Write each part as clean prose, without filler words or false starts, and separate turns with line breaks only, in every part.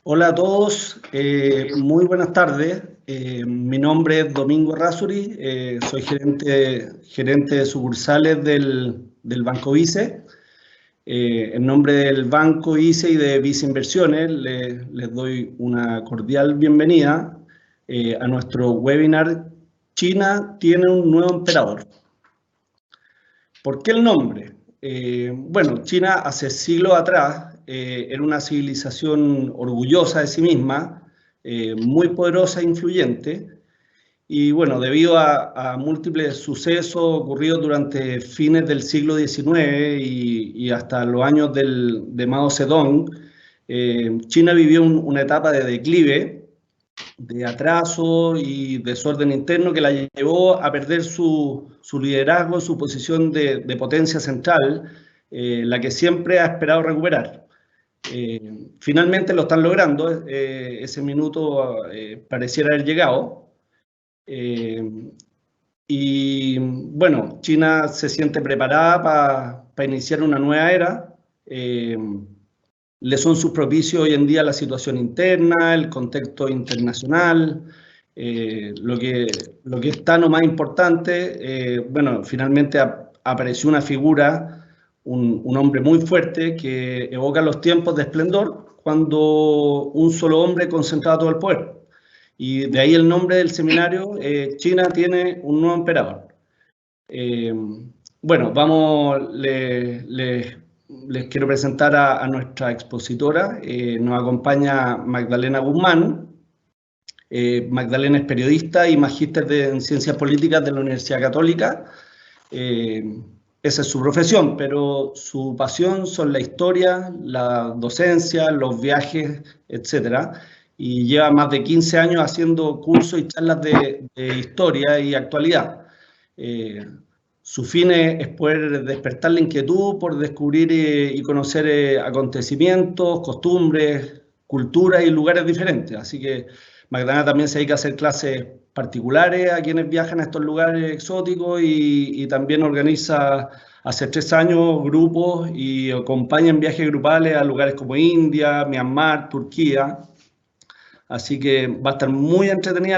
Hola a todos, muy buenas tardes. Mi nombre es Domingo Errázuriz, soy gerente de sucursales del Banco Vice. En nombre del Banco Vice y de Vice Inversiones, les doy una cordial bienvenida a nuestro webinar China tiene un nuevo emperador. ¿Por qué el nombre? Bueno, China hace siglos atrás era una civilización orgullosa de sí misma, muy poderosa e influyente, y bueno, debido a múltiples sucesos ocurridos durante fines del siglo XIX y hasta los años de Mao Zedong, China vivió una etapa de declive, de atraso y desorden interno que la llevó a perder su liderazgo, su posición de potencia central, la que siempre ha esperado recuperar. Finalmente lo están logrando, ese minuto pareciera haber llegado. Y bueno, China se siente preparada para iniciar una nueva era. Le son sus propicios hoy en día la situación interna, el contexto internacional, lo que está lo más importante. Bueno, finalmente apareció una figura, un hombre muy fuerte que evoca los tiempos de esplendor cuando un solo hombre concentraba todo el poder. Y de ahí el nombre del seminario, China tiene un nuevo emperador. Eh, bueno, les quiero presentar a nuestra expositora. Nos acompaña Magdalena Guzmán. Magdalena es periodista y magíster en Ciencias Políticas de la Universidad Católica. Esa es su profesión, pero su pasión son la historia, la docencia, los viajes, etc. Y lleva más de 15 años haciendo cursos y charlas de historia y actualidad. Eh, Su fin es poder despertar la inquietud por descubrir y conocer acontecimientos, costumbres, culturas y lugares diferentes. Así que Magdalena también se dedica a hacer clases particulares a quienes viajan a estos lugares exóticos y también organiza hace 3 años grupos y acompaña en viajes grupales a lugares como India, Myanmar, Turquía. Así que va a estar muy entretenida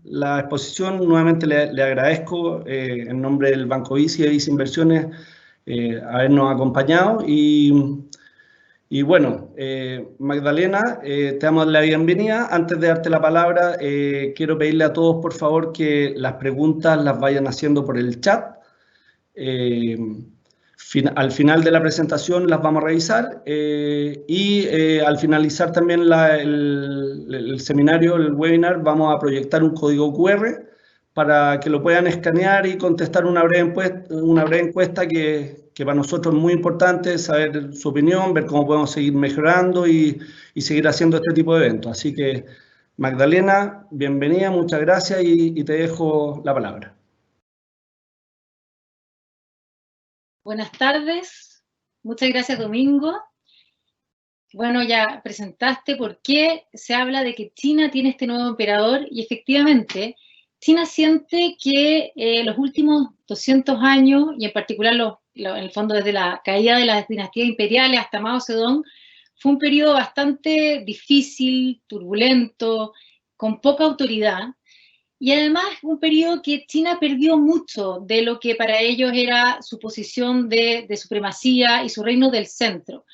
la exposición. Nuevamente le agradezco en nombre del Banco Vice y de Vice Inversiones habernos acompañado. Y bueno, Magdalena, te damos la bienvenida. Antes de darte la palabra, quiero pedirle a todos, por favor, que las preguntas las vayan haciendo por el chat. Eh, al final de la presentación las vamos a revisar y al finalizar también el seminario, el webinar, vamos a proyectar un código QR para que lo puedan escanear y contestar una breve encuesta que para nosotros es muy importante saber su opinión, ver cómo podemos seguir mejorando y seguir haciendo este tipo de eventos. Así que, Magdalena, bienvenida, muchas gracias y te dejo la palabra.
Buenas tardes, muchas gracias Domingo. Bueno, ya presentaste por qué se habla de que China tiene este nuevo emperador y efectivamente China siente que los últimos 200 años, y en particular en el fondo desde la caída de las dinastías imperiales hasta Mao Zedong, fue un periodo bastante difícil, turbulento, con poca autoridad. Y además un periodo que China perdió mucho de lo que para ellos era su posición de supremacía y su reino del centro.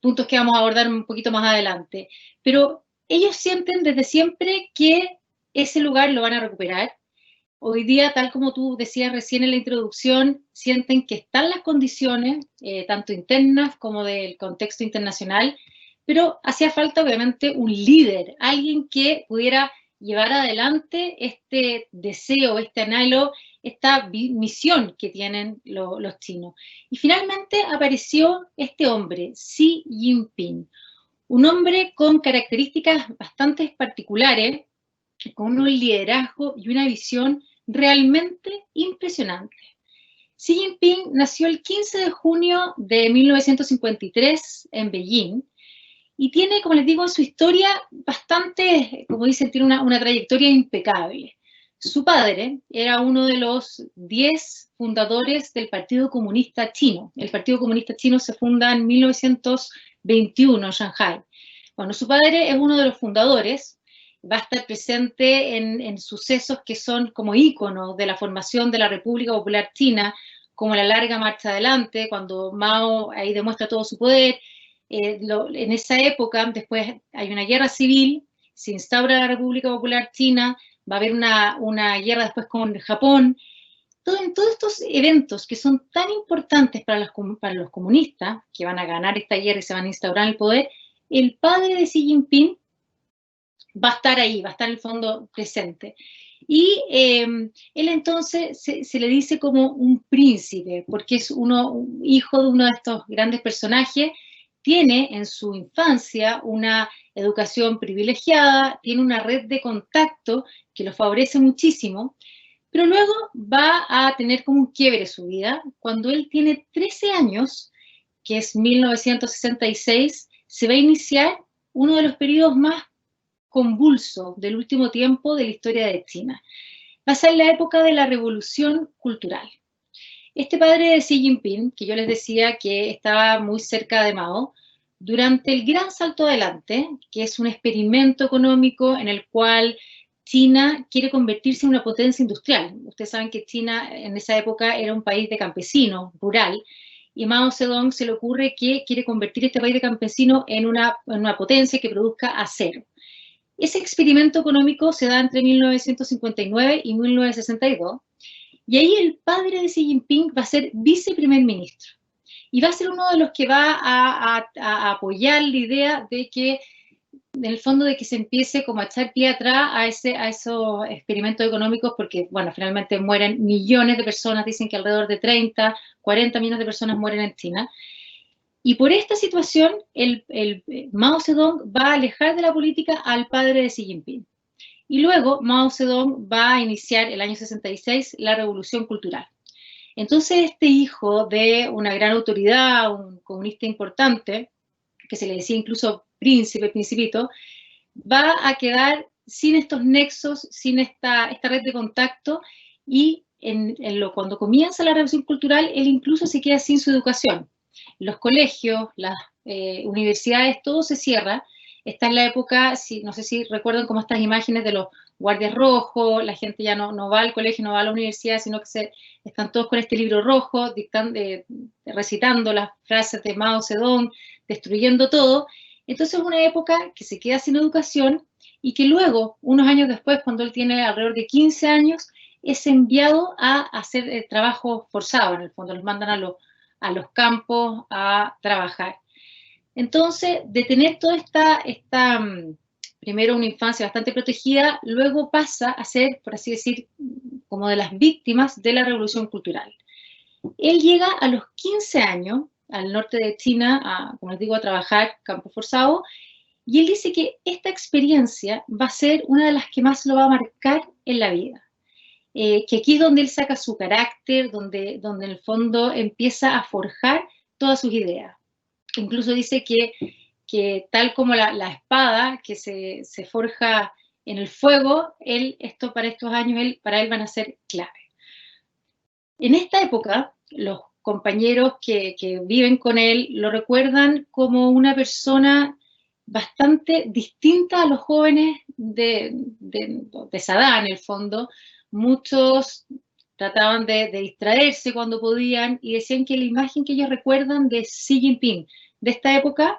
Puntos que vamos a abordar un poquito más adelante. Pero ellos sienten desde siempre que ese lugar lo van a recuperar. Hoy día, tal como tú decías recién en la introducción, sienten que están las condiciones, tanto internas como del contexto internacional, pero hacía falta obviamente un líder, alguien que pudiera llevar adelante este deseo, este anhelo, esta misión que tienen los chinos. Y finalmente apareció este hombre, Xi Jinping, un hombre con características bastante particulares, con un liderazgo y una visión realmente impresionante. Xi Jinping nació el 15 de junio de 1953 en Beijing y tiene, como les digo, en su historia bastante, como dicen, tiene una trayectoria impecable. Su padre era uno de los 10 fundadores del Partido Comunista Chino. El Partido Comunista Chino se funda en 1921 en Shanghái. Bueno, su padre es uno de los fundadores, va a estar presente en sucesos que son como íconos de la formación de la República Popular China, como la larga marcha adelante, cuando Mao ahí demuestra todo su poder. En esa época, después hay una guerra civil, se instaura la República Popular China, va a haber una guerra después con Japón. En todos estos eventos que son tan importantes para los comunistas, que van a ganar esta guerra y se van a instaurar en el poder, el padre de Xi Jinping va a estar ahí, va a estar en el fondo presente. Y él entonces se le dice como un príncipe, porque es un hijo de uno de estos grandes personajes, tiene en su infancia una educación privilegiada, tiene una red de contacto que lo favorece muchísimo, pero luego va a tener como un quiebre en su vida. Cuando él tiene 13 años, que es 1966, se va a iniciar uno de los periodos más convulsos del último tiempo de la historia de China. Va a ser la época de la revolución cultural. Este padre de Xi Jinping, que yo les decía que estaba muy cerca de Mao, durante el Gran Salto Adelante, que es un experimento económico en el cual China quiere convertirse en una potencia industrial. Ustedes saben que China en esa época era un país de campesinos, rural, y Mao Zedong se le ocurre que quiere convertir este país de campesinos en una potencia que produzca acero. Ese experimento económico se da entre 1959 y 1962, y ahí el padre de Xi Jinping va a ser viceprimer ministro, y va a ser uno de los que va a apoyar la idea de que, en el fondo, de que se empiece como a echar pie atrás a esos experimentos económicos, porque, bueno, finalmente mueren millones de personas, dicen que alrededor de 30, 40 millones de personas mueren en China. Y por esta situación, Mao Zedong va a alejar de la política al padre de Xi Jinping. Y luego Mao Zedong va a iniciar el año 66 la Revolución Cultural. Entonces este hijo de una gran autoridad, un comunista importante, que se le decía incluso príncipe, principito, va a quedar sin estos nexos, sin esta red de contacto, y cuando comienza la Revolución Cultural, él incluso se queda sin su educación. Los colegios, las universidades, todo se cierra. Está en la época, no sé si recuerdan como estas imágenes de los guardias rojos, la gente ya no va al colegio, no va a la universidad, sino que están todos con este libro rojo, recitando las frases de Mao Zedong, destruyendo todo. Entonces es una época que se queda sin educación y que luego, unos años después, cuando él tiene alrededor de 15 años, es enviado a hacer trabajo forzado, en el fondo, los mandan a los campos a trabajar. Entonces, de tener toda primero una infancia bastante protegida, luego pasa a ser, por así decir, como de las víctimas de la Revolución Cultural. Él llega a los 15 años al norte de China, como les digo, a trabajar campo forzado, y él dice que esta experiencia va a ser una de las que más lo va a marcar en la vida. Que aquí es donde él saca su carácter, donde en el fondo empieza a forjar todas sus ideas. Incluso dice que tal como la espada que se forja en el fuego, para estos años, para él van a ser clave. En esta época, los compañeros que viven con él lo recuerdan como una persona bastante distinta a los jóvenes de esa edad, en el fondo. Muchos trataban de distraerse cuando podían y decían que la imagen que ellos recuerdan de Xi Jinping de esta época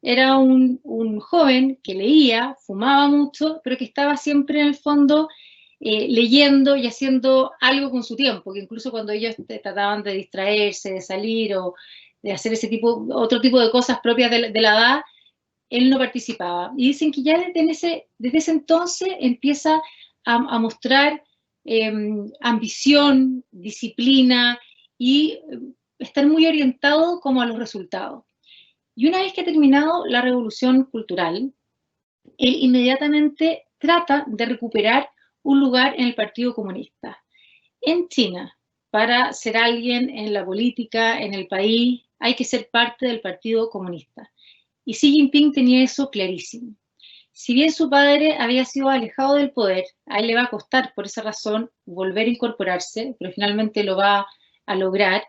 era un joven que leía, fumaba mucho, pero que estaba siempre en el fondo leyendo y haciendo algo con su tiempo, que incluso cuando ellos trataban de distraerse, de salir o de hacer otro tipo de cosas propias de la edad, él no participaba. Y dicen que ya desde ese entonces empieza a mostrar ambición, disciplina y estar muy orientado como a los resultados. Y una vez que ha terminado la Revolución Cultural, él inmediatamente trata de recuperar un lugar en el Partido Comunista. En China, para ser alguien en la política, en el país, hay que ser parte del Partido Comunista. Y Xi Jinping tenía eso clarísimo. Si bien su padre había sido alejado del poder, a él le va a costar por esa razón volver a incorporarse, pero finalmente lo va a lograr.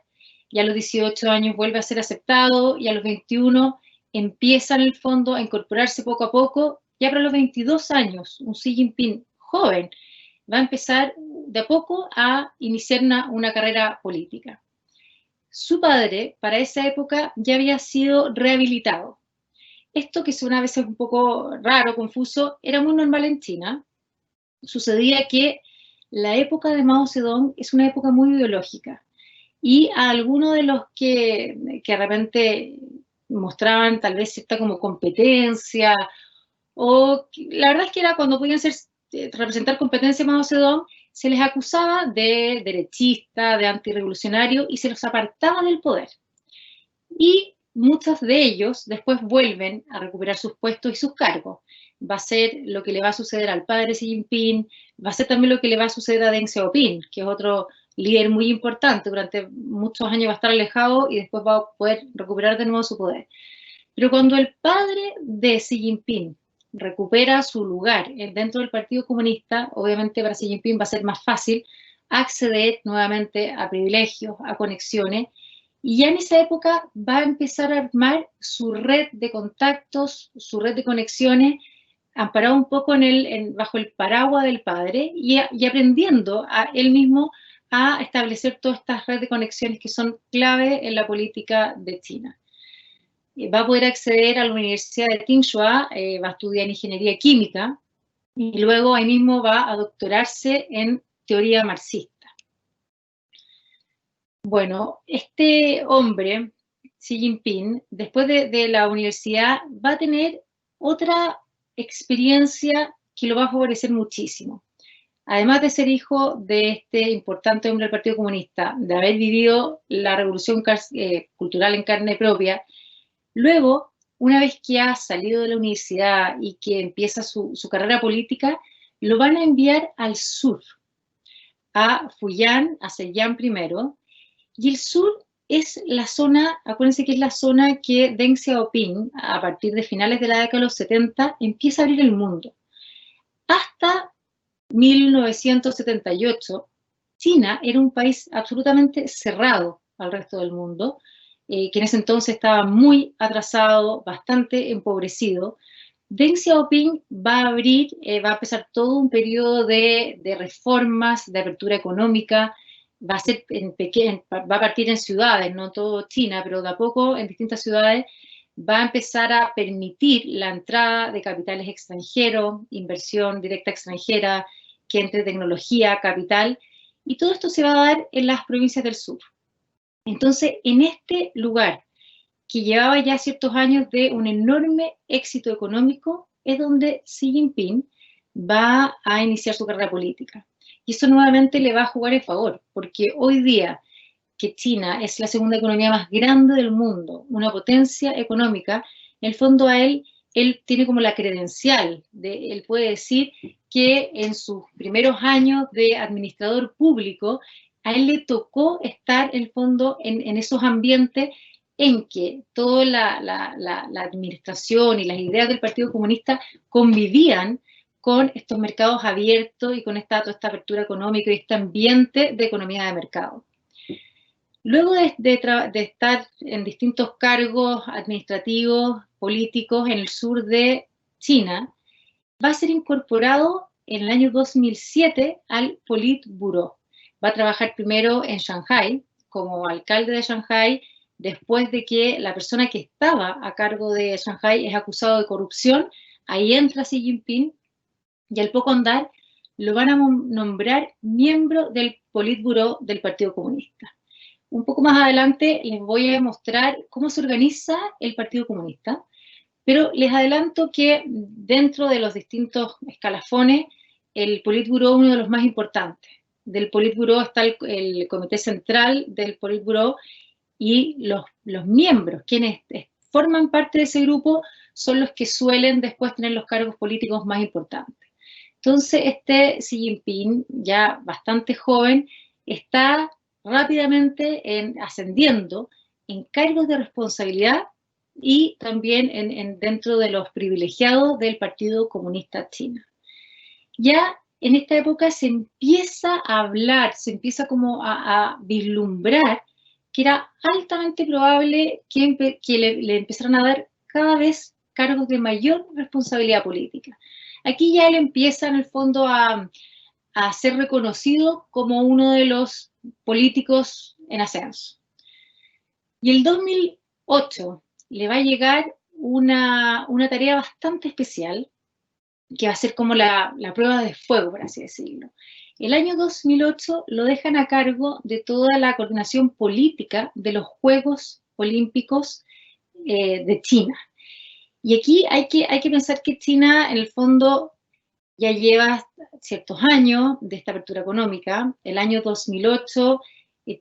Y a los 18 años vuelve a ser aceptado y a los 21 empieza en el fondo a incorporarse poco a poco. Ya para los 22 años, un Xi Jinping joven va a empezar de a poco a iniciar una carrera política. Su padre, para esa época, ya había sido rehabilitado. Esto, que suena a veces un poco raro, confuso, era muy normal en China. Sucedía que la época de Mao Zedong es una época muy ideológica, y a algunos de los que de repente mostraban tal vez cierta como competencia, o la verdad es que era cuando podían representar competencia Mao Zedong, se les acusaba de derechista, de antirrevolucionario, y se los apartaba del poder. Y muchos de ellos después vuelven a recuperar sus puestos y sus cargos. Va a ser lo que le va a suceder al padre Xi Jinping, va a ser también lo que le va a suceder a Deng Xiaoping, que es otro líder muy importante. Durante muchos años va a estar alejado y después va a poder recuperar de nuevo su poder. Pero cuando el padre de Xi Jinping recupera su lugar dentro del Partido Comunista, obviamente para Xi Jinping va a ser más fácil acceder nuevamente a privilegios, a conexiones, y ya en esa época va a empezar a armar su red de contactos, su red de conexiones, amparado un poco bajo el paraguas del padre, y aprendiendo a él mismo a establecer todas estas redes de conexiones que son clave en la política de China. Va a poder acceder a la Universidad de Tsinghua, va a estudiar ingeniería química, y luego ahí mismo va a doctorarse en teoría marxista. Bueno, este hombre, Xi Jinping, después de la universidad, va a tener otra experiencia que lo va a favorecer muchísimo. Además de ser hijo de este importante hombre del Partido Comunista, de haber vivido la revolución cultural en carne propia, luego, una vez que ha salido de la universidad y que empieza su carrera política, lo van a enviar al sur, a Fujian, a Zhejiang primero, y el sur es la zona, acuérdense que es la zona que Deng Xiaoping, a partir de finales de la década de los 70, empieza a abrir el mundo. Hasta 1978, China era un país absolutamente cerrado al resto del mundo, que en ese entonces estaba muy atrasado, bastante empobrecido. Deng Xiaoping va a abrir, va a empezar todo un periodo de reformas, de apertura económica. Va a partir en ciudades, no todo China, pero de a poco en distintas ciudades va a empezar a permitir la entrada de capitales extranjeros, inversión directa extranjera, que entre tecnología, capital, y todo esto se va a dar en las provincias del sur. Entonces, en este lugar, que llevaba ya ciertos años de un enorme éxito económico, es donde Xi Jinping va a iniciar su carrera política. Y eso nuevamente le va a jugar en favor, porque hoy día que China es la segunda economía más grande del mundo, una potencia económica, en el fondo a él tiene como la credencial, él puede decir que en sus primeros años de administrador público, a él le tocó estar en el fondo en esos ambientes en que toda la administración y las ideas del Partido Comunista convivían con estos mercados abiertos y con toda esta apertura económica y este ambiente de economía de mercado. Luego de estar en distintos cargos administrativos, políticos en el sur de China, va a ser incorporado en el año 2007 al Politburó. Va a trabajar primero en Shanghái como alcalde de Shanghái, después de que la persona que estaba a cargo de Shanghái es acusado de corrupción. Ahí entra Xi Jinping y al poco andar lo van a nombrar miembro del Politburó del Partido Comunista. Un poco más adelante les voy a mostrar cómo se organiza el Partido Comunista, pero les adelanto que dentro de los distintos escalafones, el Politburó es uno de los más importantes. Del Politburó está el Comité Central del Politburó, y los miembros, quienes forman parte de ese grupo, son los que suelen después tener los cargos políticos más importantes. Entonces, este Xi Jinping, ya bastante joven, está rápidamente ascendiendo en cargos de responsabilidad y también dentro de los privilegiados del Partido Comunista Chino. Ya en esta época se empieza a hablar, se empieza como a vislumbrar que era altamente probable que le empezaran a dar cada vez cargos de mayor responsabilidad política. Aquí ya él empieza en el fondo a ser reconocido como uno de los políticos en ascenso. Y el 2008 le va a llegar una tarea bastante especial, que va a ser como la prueba de fuego, por así decirlo. El año 2008 lo dejan a cargo de toda la coordinación política de los Juegos Olímpicos de China. Y aquí hay que pensar que China, en el fondo, ya lleva ciertos años de esta apertura económica. El año 2008,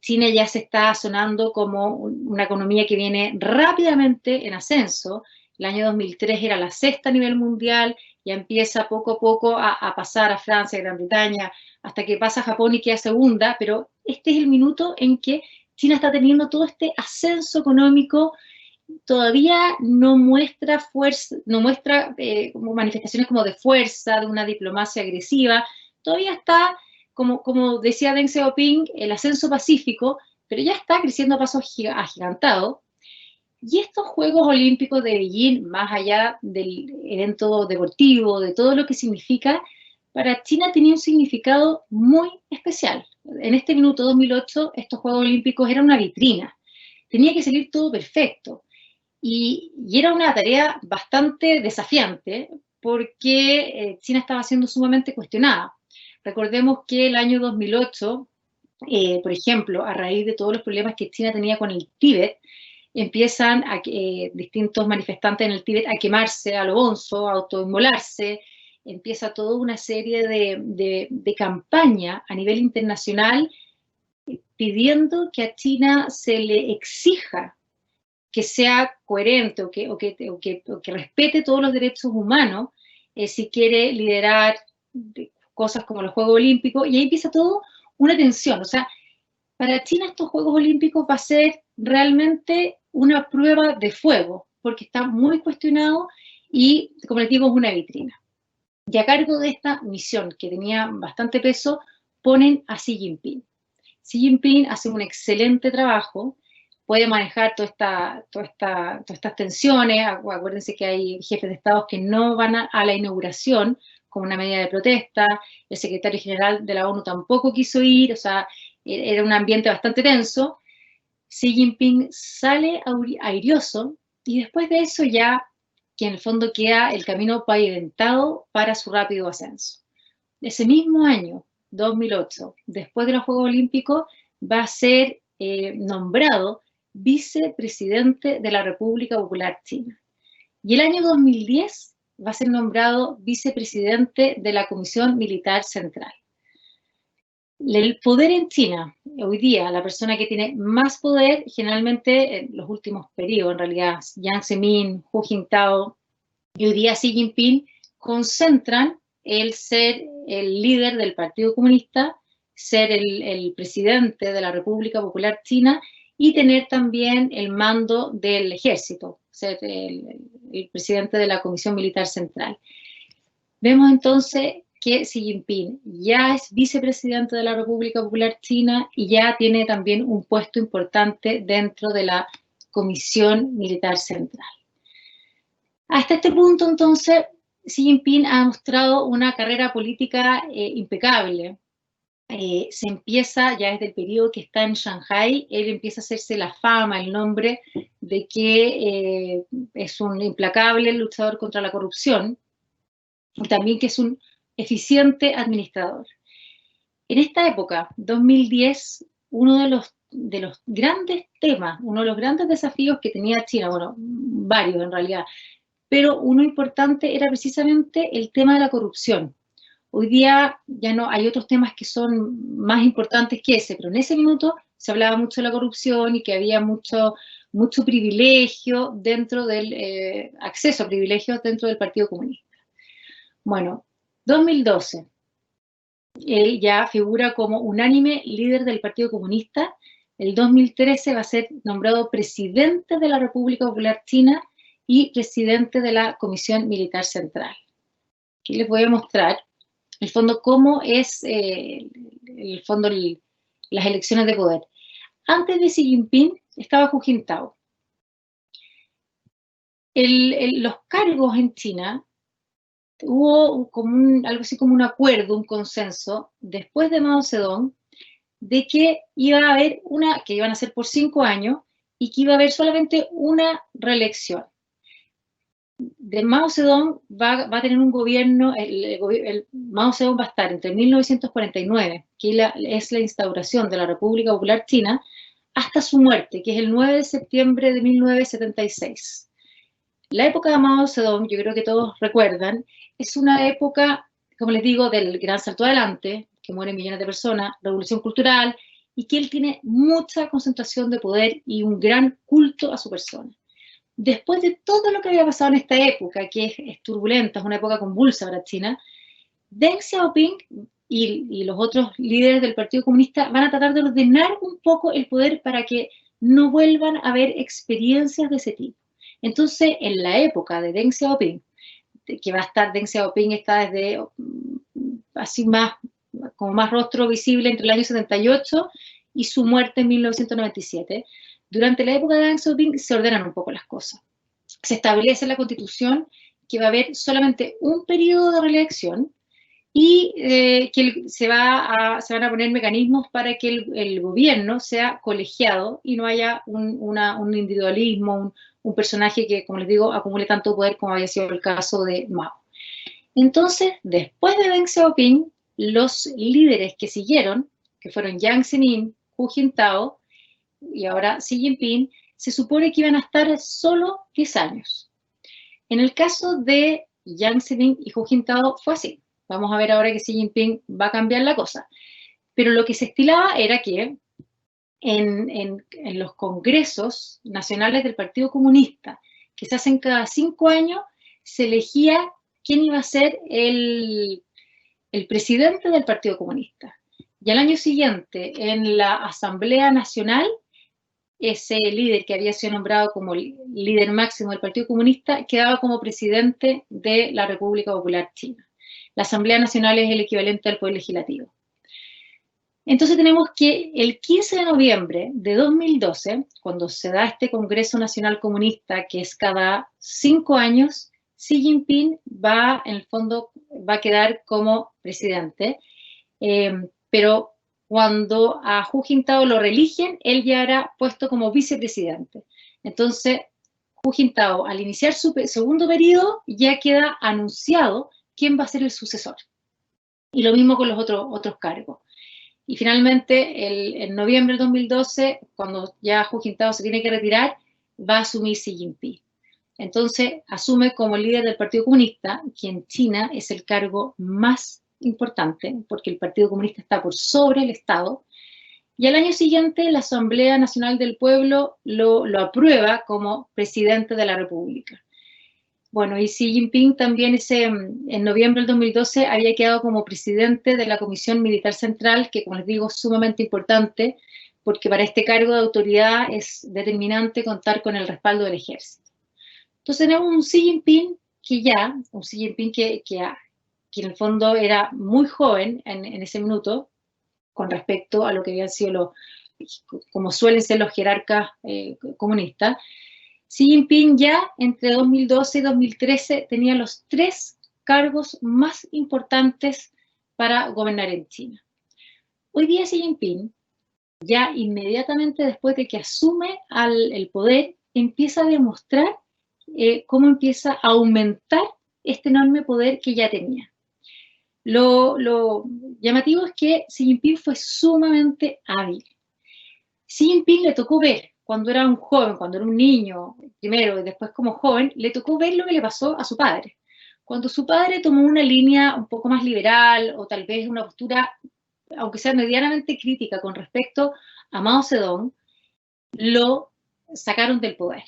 China ya se está sonando como una economía que viene rápidamente en ascenso. El año 2003 era la sexta a nivel mundial, ya empieza poco a poco a pasar a Francia, a Gran Bretaña, hasta que pasa a Japón y queda segunda, pero este es el minuto en que China está teniendo todo este ascenso económico. Todavía no muestra fuerza, no muestra como manifestaciones como de fuerza, de una diplomacia agresiva. Todavía está, como decía Deng Xiaoping, el ascenso pacífico, pero ya está creciendo a pasos agigantados. Y estos Juegos Olímpicos de Beijing, más allá del evento deportivo, de todo lo que significa, para China tenía un significado muy especial. En este minuto 2008, estos Juegos Olímpicos eran una vitrina. Tenía que salir todo perfecto. Y era una tarea bastante desafiante porque China estaba siendo sumamente cuestionada. Recordemos que el año 2008, por ejemplo, a raíz de todos los problemas que China tenía con el Tíbet, empiezan distintos manifestantes en el Tíbet a quemarse a lo bonzo, a autoinmolarse, empieza toda una serie de campaña a nivel internacional pidiendo que a China se le exija que sea coherente o que respete todos los derechos humanos si quiere liderar cosas como los Juegos Olímpicos, y ahí empieza todo una tensión. O sea, para China estos Juegos Olímpicos va a ser realmente una prueba de fuego, porque está muy cuestionado y, como les digo, es una vitrina. Y a cargo de esta misión, que tenía bastante peso, ponen a Xi Jinping. Xi Jinping hace un excelente trabajo, puede manejar todas estas tensiones. Acuérdense que hay jefes de estados que no van a la inauguración como una medida de protesta, el secretario general de la ONU tampoco quiso ir, o sea, era un ambiente bastante tenso. Xi Jinping sale airioso y después de eso ya que en el fondo queda el camino pavimentado para su rápido ascenso. Ese mismo año, 2008, después de los Juegos Olímpicos, va a ser nombrado vicepresidente de la República Popular China. Y el año 2010 va a ser nombrado vicepresidente de la Comisión Militar Central. El poder en China, hoy día, la persona que tiene más poder, generalmente en los últimos periodos, en realidad, Jiang Zemin, Hu Jintao y hoy día Xi Jinping, concentran el ser el líder del Partido Comunista, ser el presidente de la República Popular China y tener también el mando del ejército, ser el presidente de la Comisión Militar Central. Vemos entonces que Xi Jinping ya es vicepresidente de la República Popular China y ya tiene también un puesto importante dentro de la Comisión Militar Central. Hasta este punto, entonces, Xi Jinping ha mostrado una carrera política impecable. Se empieza, ya desde el periodo que está en Shanghái, él empieza a hacerse la fama, el nombre de que es un implacable luchador contra la corrupción y también que es un eficiente administrador. En esta época, 2010, uno de los grandes temas, uno de los grandes desafíos que tenía China, bueno, varios en realidad, pero uno importante era precisamente el tema de la corrupción. Hoy día ya no hay otros temas que son más importantes que ese, pero en ese minuto se hablaba mucho de la corrupción y que había mucho privilegio dentro del acceso a privilegios dentro del Partido Comunista. Bueno, 2012, él ya figura como unánime líder del Partido Comunista. El 2013 va a ser nombrado presidente de la República Popular China y presidente de la Comisión Militar Central. Aquí les voy a mostrar, en el fondo, cómo es las elecciones de poder. Antes de Xi Jinping estaba Hu Jintao. Los cargos en China, hubo como algo así como un acuerdo, un consenso, después de Mao Zedong, de que iba a haber que iban a ser por 5 años y que iba a haber solamente una reelección. De Mao Zedong va a tener un gobierno, Mao Zedong va a estar entre 1949, que es la instauración de la República Popular China, hasta su muerte, que es el 9 de septiembre de 1976. La época de Mao Zedong, yo creo que todos recuerdan, es una época, como les digo, del gran salto adelante, que mueren millones de personas, revolución cultural, y que él tiene mucha concentración de poder y un gran culto a su persona. Después de todo lo que había pasado en esta época, que es turbulenta, es una época convulsa para China, Deng Xiaoping y los otros líderes del Partido Comunista van a tratar de ordenar un poco el poder para que no vuelvan a haber experiencias de ese tipo. Entonces, en la época de Deng Xiaoping, que va a estar, Deng Xiaoping está desde así como más rostro visible entre el año 78 y su muerte en 1997, durante la época de Deng Xiaoping se ordenan un poco las cosas. Se establece en la Constitución que va a haber solamente un periodo de reelección y que se van a poner mecanismos para que el gobierno sea colegiado y no haya un individualismo, un personaje que, como les digo, acumule tanto poder como había sido el caso de Mao. Entonces, después de Deng Xiaoping, los líderes que siguieron, que fueron Jiang Zemin, Hu Jintao y ahora Xi Jinping, se supone que iban a estar solo 10 años. En el caso de Jiang Zemin y Hu Jintao fue así. Vamos a ver ahora que Xi Jinping va a cambiar la cosa. Pero lo que se estilaba era que en los congresos nacionales del Partido Comunista, que se hacen cada 5 años, se elegía quién iba a ser el presidente del Partido Comunista. Y al año siguiente, en la Asamblea Nacional, ese líder que había sido nombrado como líder máximo del Partido Comunista quedaba como presidente de la República Popular China. La Asamblea Nacional es el equivalente al Poder Legislativo. Entonces tenemos que el 15 de noviembre de 2012, cuando se da este Congreso Nacional Comunista, que es cada 5 años, Xi Jinping en el fondo, va a quedar como presidente, pero cuando a Hu Jintao lo reeligen, él ya era puesto como vicepresidente. Entonces, Hu Jintao, al iniciar su segundo periodo, ya queda anunciado quién va a ser el sucesor. Y lo mismo con los otros cargos. Y finalmente, en noviembre del 2012, cuando ya Hu Jintao se tiene que retirar, va a asumir Xi Jinping. Entonces, asume como líder del Partido Comunista, que en China es el cargo más importante, porque el Partido Comunista está por sobre el Estado, y al año siguiente la Asamblea Nacional del Pueblo lo aprueba como presidente de la República. Bueno, y Xi Jinping también en noviembre del 2012 había quedado como presidente de la Comisión Militar Central, que, como les digo, es sumamente importante, porque para este cargo de autoridad es determinante contar con el respaldo del ejército. Entonces tenemos un Xi Jinping que en el fondo era muy joven en ese minuto, con respecto a lo que habían sido como suelen ser los jerarcas comunistas. Xi Jinping ya entre 2012 y 2013 tenía los 3 cargos más importantes para gobernar en China. Hoy día Xi Jinping, ya inmediatamente después de que asume el poder, empieza a demostrar cómo empieza a aumentar este enorme poder que ya tenía. Lo llamativo es que Xi Jinping fue sumamente hábil. Xi Jinping le tocó ver, cuando era un joven, cuando era un niño, primero y después como joven, le tocó ver lo que le pasó a su padre. Cuando su padre tomó una línea un poco más liberal o tal vez una postura, aunque sea medianamente crítica con respecto a Mao Zedong, lo sacaron del poder.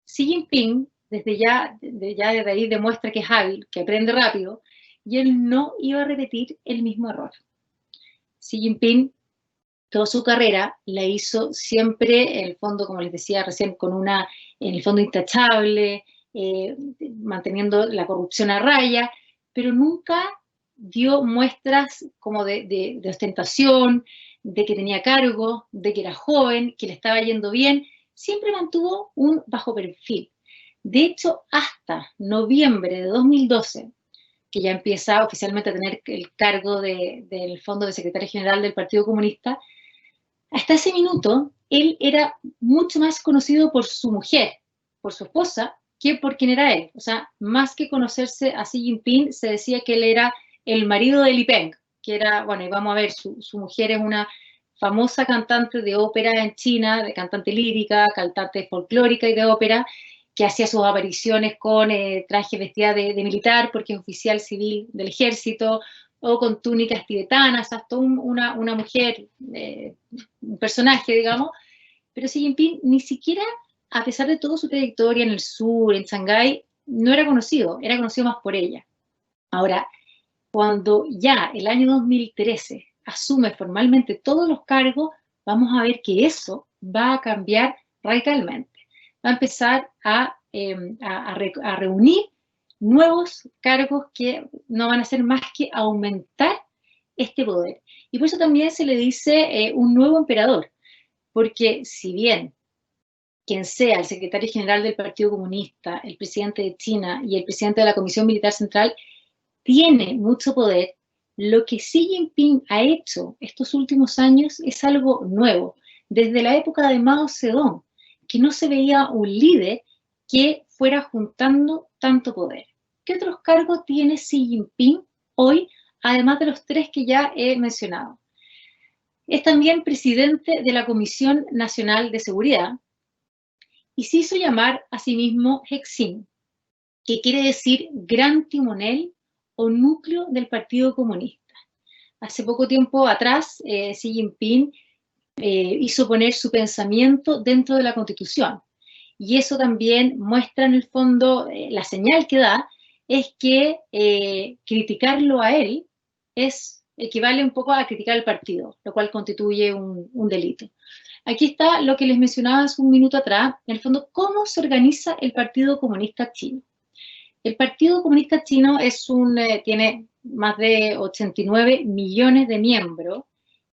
Xi Jinping, desde ahí demuestra que es hábil, que aprende rápido, y él no iba a repetir el mismo error. Xi Jinping, toda su carrera, la hizo siempre, en el fondo, como les decía recién, en el fondo intachable, manteniendo la corrupción a raya, pero nunca dio muestras como de ostentación, de que tenía cargo, de que era joven, que le estaba yendo bien. Siempre mantuvo un bajo perfil. De hecho, hasta noviembre de 2012, que ya empieza oficialmente a tener el cargo del fondo de secretario general del Partido Comunista, hasta ese minuto él era mucho más conocido por su mujer, por su esposa, que por quién era él. O sea, más que conocerse a Xi Jinping, se decía que él era el marido de Li Peng, que era, bueno, y vamos a ver, su mujer es una famosa cantante de ópera en China, de cantante lírica, cantante folclórica y de ópera, que hacía sus apariciones con traje vestida de militar, porque es oficial civil del ejército, o con túnicas tibetanas, hasta una mujer, un personaje, digamos, pero Xi Jinping ni siquiera, a pesar de toda su trayectoria en el sur, en Shanghái, no era conocido más por ella. Ahora, cuando ya el año 2013 asume formalmente todos los cargos, vamos a ver que eso va a cambiar radicalmente. Va a empezar a reunir nuevos cargos que no van a hacer más que aumentar este poder. Y por eso también se le dice un nuevo emperador, porque si bien quien sea el secretario general del Partido Comunista, el presidente de China y el presidente de la Comisión Militar Central tiene mucho poder, lo que Xi Jinping ha hecho estos últimos años es algo nuevo. Desde la época de Mao Zedong, que no se veía un líder que fuera juntando tanto poder. ¿Qué otros cargos tiene Xi Jinping hoy, además de los 3 que ya he mencionado? Es también presidente de la Comisión Nacional de Seguridad y se hizo llamar a sí mismo Hexin, que quiere decir gran timonel o núcleo del Partido Comunista. Hace poco tiempo atrás, Xi Jinping hizo poner su pensamiento dentro de la Constitución. Y eso también muestra en el fondo, la señal que da, es que criticarlo a él equivale un poco a criticar al partido, lo cual constituye un delito. Aquí está lo que les mencionaba hace un minuto atrás, en el fondo, cómo se organiza el Partido Comunista Chino. El Partido Comunista Chino tiene más de 89 millones de miembros.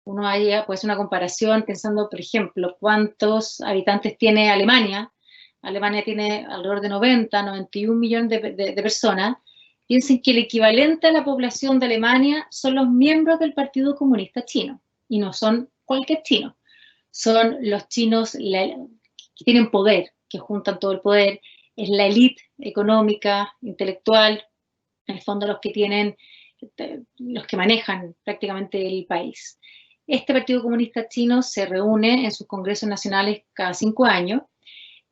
Uno haría pues una comparación pensando, por ejemplo, cuántos habitantes tiene Alemania. Alemania tiene alrededor de 91 millones de personas. Piensen que el equivalente a la población de Alemania son los miembros del Partido Comunista Chino. Y no son cualquier chino. Son los chinos que tienen poder, que juntan todo el poder. Es la élite económica, intelectual, en el fondo los que manejan prácticamente el país. Este Partido Comunista Chino se reúne en sus congresos nacionales cada 5 años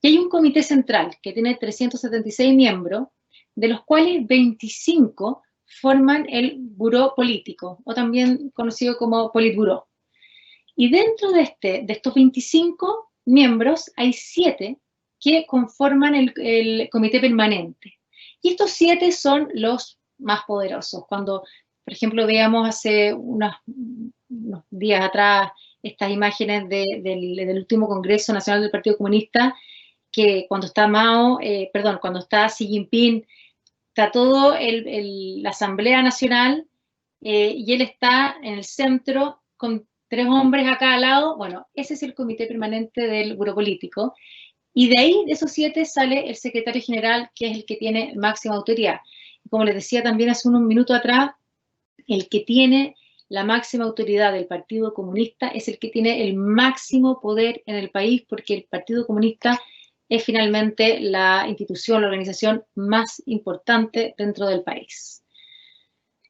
y hay un comité central que tiene 376 miembros, de los cuales 25 forman el buró político, o también conocido como Politburó. Y dentro de estos 25 miembros hay 7 que conforman el comité permanente. Y estos 7 son los más poderosos. Cuando, por ejemplo, veamos hace unos días atrás estas imágenes del último Congreso Nacional del Partido Comunista, que cuando está cuando está Xi Jinping, está todo la Asamblea Nacional y él está en el centro con 3 hombres acá al lado. Bueno, ese es el comité permanente del Buró Político. Y de ahí, de esos 7, sale el secretario general, que es el que tiene máxima autoridad. Y como les decía también hace unos minutos atrás, el que tiene la máxima autoridad del Partido Comunista es el que tiene el máximo poder en el país, porque el Partido Comunista es finalmente la institución, la organización más importante dentro del país.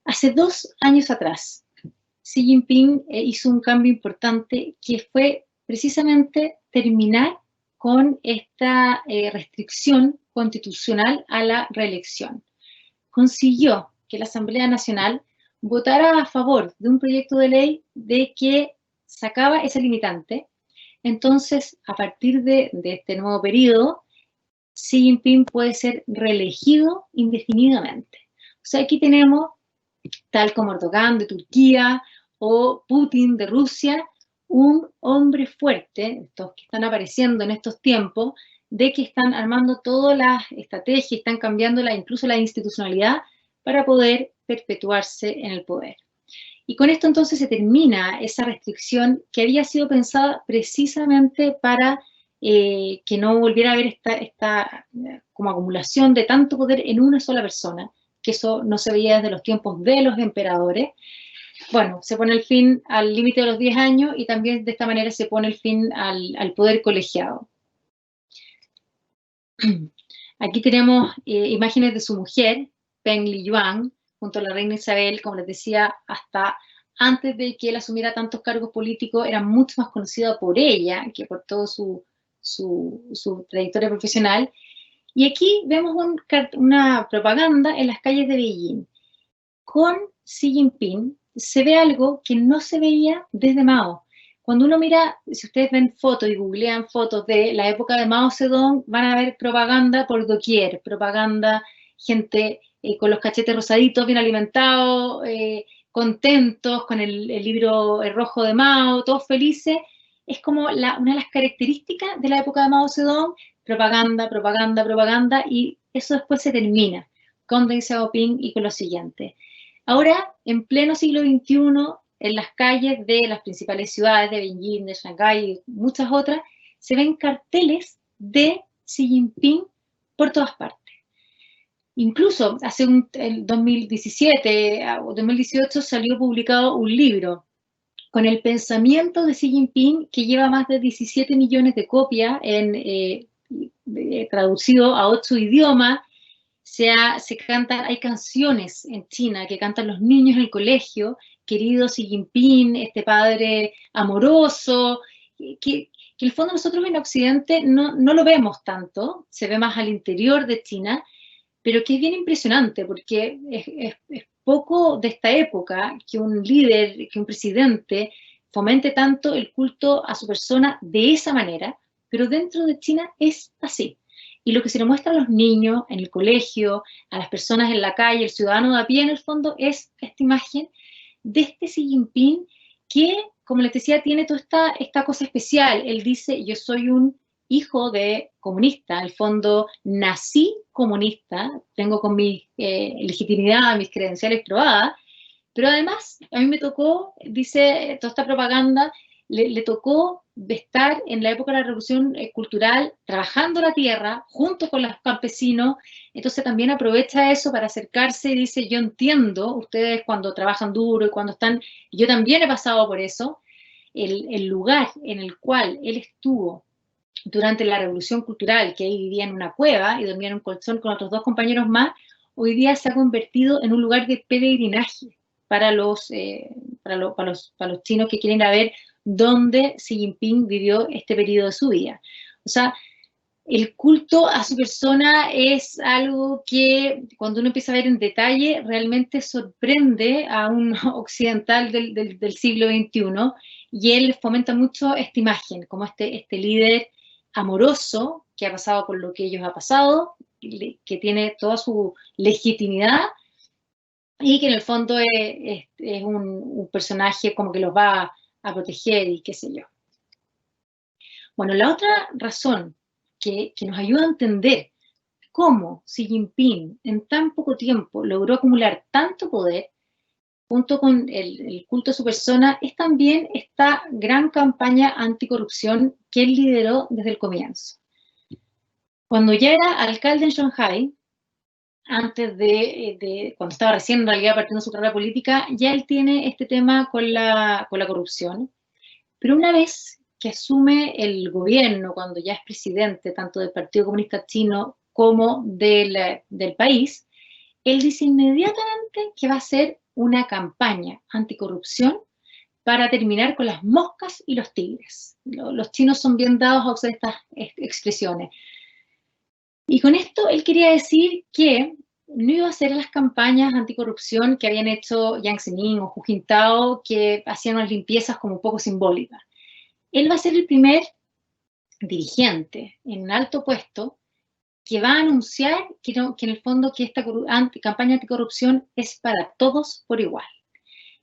Hace 2 años atrás, Xi Jinping hizo un cambio importante que fue precisamente terminar con esta restricción constitucional a la reelección. Consiguió que la Asamblea Nacional votara a favor de un proyecto de ley de que sacaba ese limitante. Entonces, a partir de este nuevo periodo, Xi Jinping puede ser reelegido indefinidamente. O sea, aquí tenemos, tal como Erdogan de Turquía o Putin de Rusia, un hombre fuerte, estos que están apareciendo en estos tiempos, de que están armando todas las estrategias, están cambiando incluso la institucionalidad para poder perpetuarse en el poder. Y con esto entonces se termina esa restricción que había sido pensada precisamente para que no volviera a haber esta como acumulación de tanto poder en una sola persona, que eso no se veía desde los tiempos de los emperadores. Bueno, se pone el fin al límite de los 10 años y también de esta manera se pone el fin al poder colegiado. Aquí tenemos imágenes de su mujer, Peng Liyuan, junto a la reina Isabel, como les decía, hasta antes de que él asumiera tantos cargos políticos, era mucho más conocida por ella que por todo su trayectoria profesional. Y aquí vemos una propaganda en las calles de Beijing. Con Xi Jinping se ve algo que no se veía desde Mao. Cuando uno mira, si ustedes ven fotos y googlean fotos de la época de Mao Zedong, van a ver propaganda por doquier, propaganda, gente con los cachetes rosaditos, bien alimentados, contentos, con el libro rojo de Mao, todos felices. Es como una de las características de la época de Mao Zedong, propaganda, propaganda, propaganda, y eso después se termina con Deng Xiaoping y con lo siguiente. Ahora, en pleno siglo XXI, en las calles de las principales ciudades de Beijing, de Shanghái y muchas otras, se ven carteles de Xi Jinping por todas partes. Incluso hace el 2017 o 2018 salió publicado un libro con el pensamiento de Xi Jinping que lleva más de 17 millones de copias traducido a 8 idiomas. Hay canciones en China que cantan los niños en el colegio, querido Xi Jinping, este padre amoroso, que en el fondo nosotros en Occidente no lo vemos tanto, se ve más al interior de China, pero que es bien impresionante porque es poco de esta época que un líder, que un presidente fomente tanto el culto a su persona de esa manera, pero dentro de China es así. Y lo que se le muestra a los niños en el colegio, a las personas en la calle, el ciudadano de a pie, en el fondo, es esta imagen de este Xi Jinping que, como les decía, tiene toda esta cosa especial. Él dice, yo soy un hijo de comunista, en el fondo nací comunista, tengo con mi legitimidad, mis credenciales probadas, pero además a mí me tocó, dice toda esta propaganda, le tocó estar en la época de la Revolución Cultural trabajando la tierra junto con los campesinos, entonces también aprovecha eso para acercarse y dice, yo entiendo, ustedes cuando trabajan duro y cuando están, yo también he pasado por eso, el lugar en el cual él estuvo durante la Revolución Cultural, que él vivía en una cueva y dormía en un colchón con otros 2 compañeros más, hoy día se ha convertido en un lugar de peregrinaje para los chinos que quieren ir a ver dónde Xi Jinping vivió este periodo de su vida. O sea, el culto a su persona es algo que cuando uno empieza a ver en detalle realmente sorprende a un occidental del siglo XXI, y él fomenta mucho esta imagen, como este líder amoroso que ha pasado por lo que ellos ha pasado, que tiene toda su legitimidad y que en el fondo es un personaje como que los va a proteger y qué sé yo. Bueno, la otra razón que nos ayuda a entender cómo Xi Jinping en tan poco tiempo logró acumular tanto poder, junto con el culto a su persona, es también esta gran campaña anticorrupción que él lideró desde el comienzo. Cuando ya era alcalde en Shanghái, antes cuando estaba recién en realidad partiendo su carrera política, ya él tiene este tema con la corrupción, pero una vez que asume el gobierno, cuando ya es presidente tanto del Partido Comunista Chino como del país, él dice inmediatamente que va a hacer una campaña anticorrupción para terminar con las moscas y los tigres. Los chinos son bien dados a usar estas expresiones. Y con esto él quería decir que no iba a hacer las campañas anticorrupción que habían hecho Jiang Zemin o Hu Jintao, que hacían unas limpiezas como un poco simbólicas. Él va a ser el primer dirigente en un alto puesto que va a anunciar que en el fondo que esta campaña anticorrupción es para todos por igual.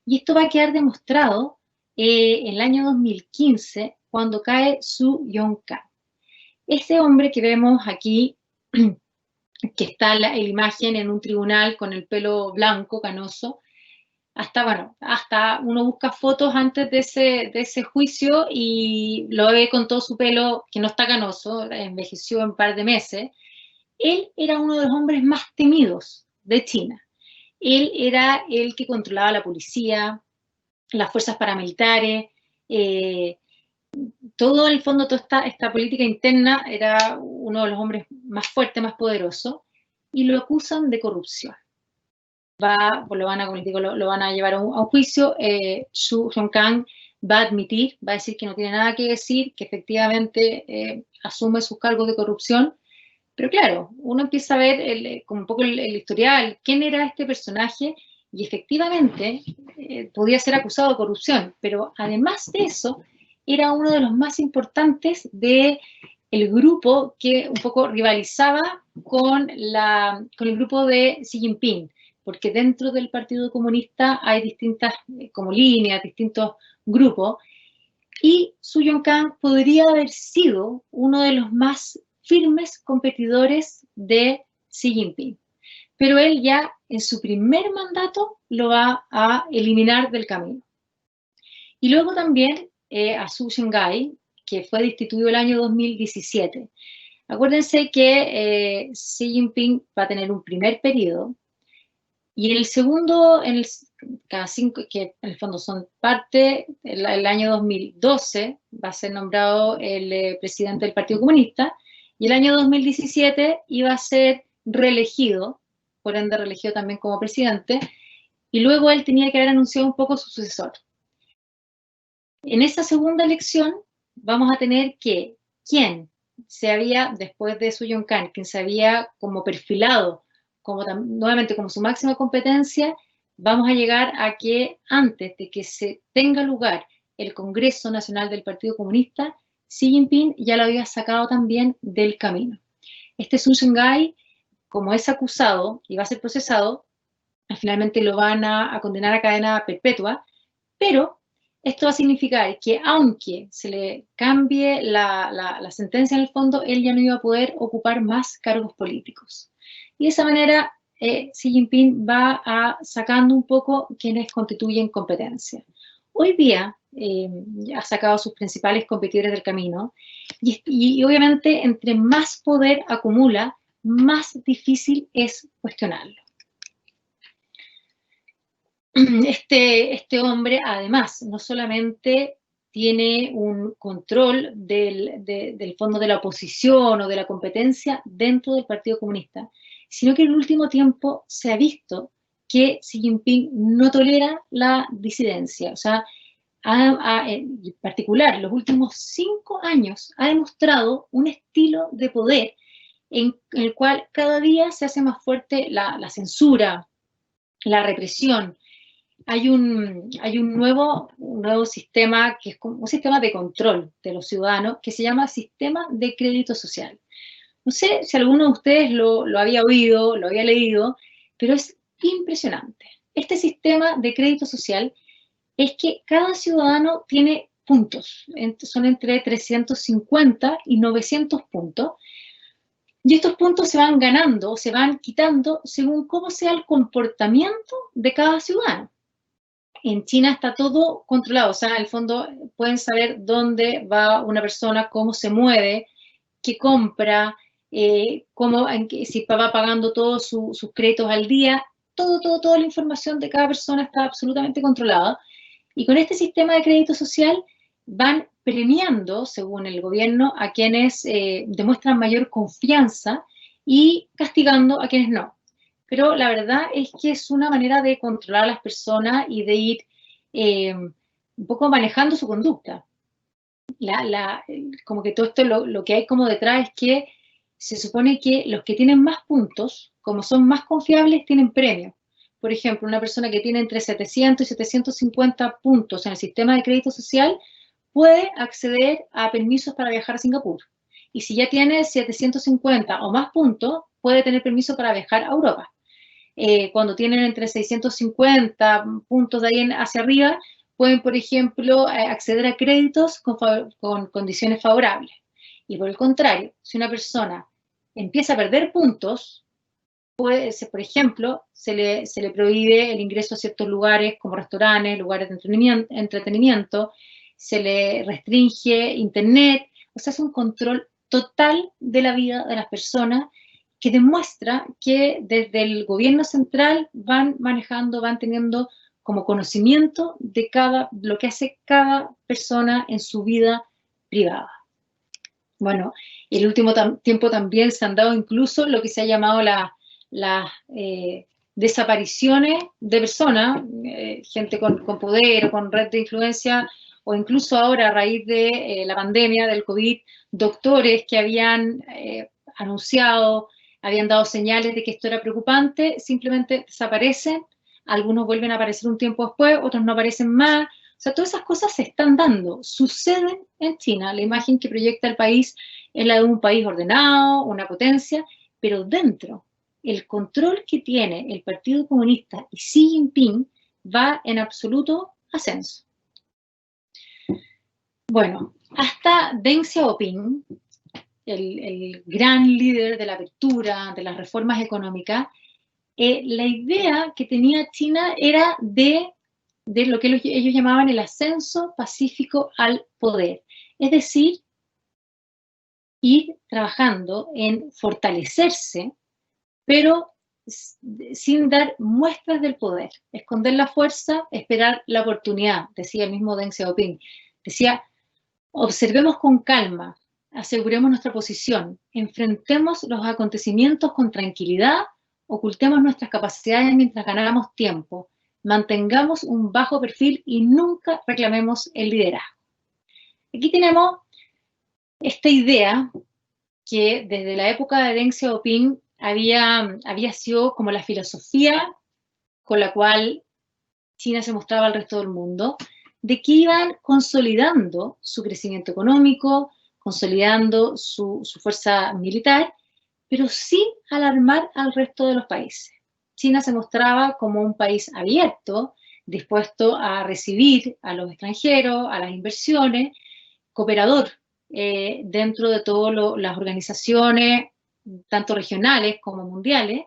Y esto va a quedar demostrado en el año 2015, cuando cae Su Yong-kan. Ese hombre que vemos aquí, que está la imagen en un tribunal con el pelo blanco, canoso, hasta uno busca fotos antes de ese juicio y lo ve con todo su pelo, que no está canoso, envejeció en un par de meses. Él era uno de los hombres más temidos de China. Él era el que controlaba la policía, las fuerzas paramilitares, todo el fondo, toda esta política interna, era uno de los hombres más fuertes, más poderosos, y lo acusan de corrupción. Lo van a llevar a un juicio. Xu Zhongkang va a admitir, va a decir que no tiene nada que decir, que efectivamente asume sus cargos de corrupción. Pero claro, uno empieza a ver como un poco el historial, quién era este personaje, y efectivamente podía ser acusado de corrupción, pero además de eso, era uno de los más importantes del grupo que un poco rivalizaba con el grupo de Xi Jinping, porque dentro del Partido Comunista hay distintas como líneas, distintos grupos, y Xu Zhongkang podría haber sido uno de los más firmes competidores de Xi Jinping. Pero él ya en su primer mandato lo va a eliminar del camino. Y luego también a Zhu Zhenghai, que fue destituido el año 2017. Acuérdense que Xi Jinping va a tener un primer periodo, y en el segundo, cada 5, que en el fondo son parte, el año 2012 va a ser nombrado el presidente del Partido Comunista, y el año 2017 iba a ser reelegido, por ende reelegido también como presidente, y luego él tenía que haber anunciado un poco su sucesor. En esa segunda elección vamos a tener que quien se había, después de Xu Zhongkang, quien se había como perfilado nuevamente como su máxima competencia, vamos a llegar a que antes de que se tenga lugar el Congreso Nacional del Partido Comunista, Xi Jinping ya lo había sacado también del camino. Este Zhu Zhenghai, como es acusado y va a ser procesado, finalmente lo van a condenar a cadena perpetua, pero esto va a significar que aunque se le cambie la sentencia en el fondo, él ya no iba a poder ocupar más cargos políticos. Y de esa manera Xi Jinping va sacando un poco quienes constituyen competencia. Hoy día ha sacado a sus principales competidores del camino, y obviamente entre más poder acumula, más difícil es cuestionarlo. Este hombre, además, no solamente tiene un control del fondo de la oposición o de la competencia dentro del Partido Comunista, sino que en el último tiempo se ha visto que Xi Jinping no tolera la disidencia. O sea, en particular, los últimos 5 años ha demostrado un estilo de poder en el cual cada día se hace más fuerte la censura, la represión. Hay un nuevo sistema, que es un sistema de control de los ciudadanos, que se llama Sistema de Crédito Social. No sé si alguno de ustedes lo había oído, lo había leído, pero es impresionante. Este sistema de crédito social es que cada ciudadano tiene puntos, son entre 350 y 900 puntos, y estos puntos se van ganando, se van quitando según cómo sea el comportamiento de cada ciudadano. En China está todo controlado, o sea, en el fondo pueden saber dónde va una persona, cómo se mueve, qué compra, si va pagando todos sus créditos al día, toda la información de cada persona está absolutamente controlada. Y con este sistema de crédito social van premiando, según el gobierno, a quienes demuestran mayor confianza y castigando a quienes no. Pero la verdad es que es una manera de controlar a las personas y de ir un poco manejando su conducta. Como que todo esto lo que hay como detrás es que se supone que los que tienen más puntos, como son más confiables, tienen premios. Por ejemplo, una persona que tiene entre 700 y 750 puntos en el sistema de crédito social puede acceder a permisos para viajar a Singapur. Y si ya tiene 750 o más puntos, puede tener permiso para viajar a Europa. Cuando tienen entre 650 puntos de ahí hacia arriba, pueden, por ejemplo, acceder a créditos con condiciones favorables. Y por el contrario, si una persona empieza a perder puntos, por ejemplo, se le prohíbe el ingreso a ciertos lugares como restaurantes, lugares de entretenimiento, se le restringe internet, o sea, es un control total de la vida de las personas que demuestra que desde el gobierno central van manejando, van teniendo como conocimiento de lo que hace cada persona en su vida privada. Bueno, en el último tiempo también se han dado incluso lo que se ha llamado las desapariciones de personas, gente con poder o con red de influencia, o incluso ahora a raíz de la pandemia del COVID, doctores que habían anunciado, habían dado señales de que esto era preocupante, simplemente desaparecen, algunos vuelven a aparecer un tiempo después, otros no aparecen más. O sea, todas esas cosas se están dando, suceden en China. La imagen que proyecta el país es la de un país ordenado, una potencia, pero dentro, el control que tiene el Partido Comunista y Xi Jinping va en absoluto ascenso. Bueno, hasta Deng Xiaoping, el gran líder de la apertura, de las reformas económicas, la idea que tenía China era de lo que ellos llamaban el ascenso pacífico al poder. Es decir, ir trabajando en fortalecerse, pero sin dar muestras del poder. Esconder la fuerza, esperar la oportunidad, decía el mismo Deng Xiaoping. Decía, observemos con calma, aseguremos nuestra posición, enfrentemos los acontecimientos con tranquilidad, ocultemos nuestras capacidades mientras ganamos tiempo, mantengamos un bajo perfil y nunca reclamemos el liderazgo. Aquí tenemos esta idea que desde la época de Deng Xiaoping había sido como la filosofía con la cual China se mostraba al resto del mundo, de que iban consolidando su crecimiento económico, consolidando su fuerza militar, pero sin alarmar al resto de los países. China se mostraba como un país abierto, dispuesto a recibir a los extranjeros, a las inversiones, cooperador dentro de todas las organizaciones, tanto regionales como mundiales,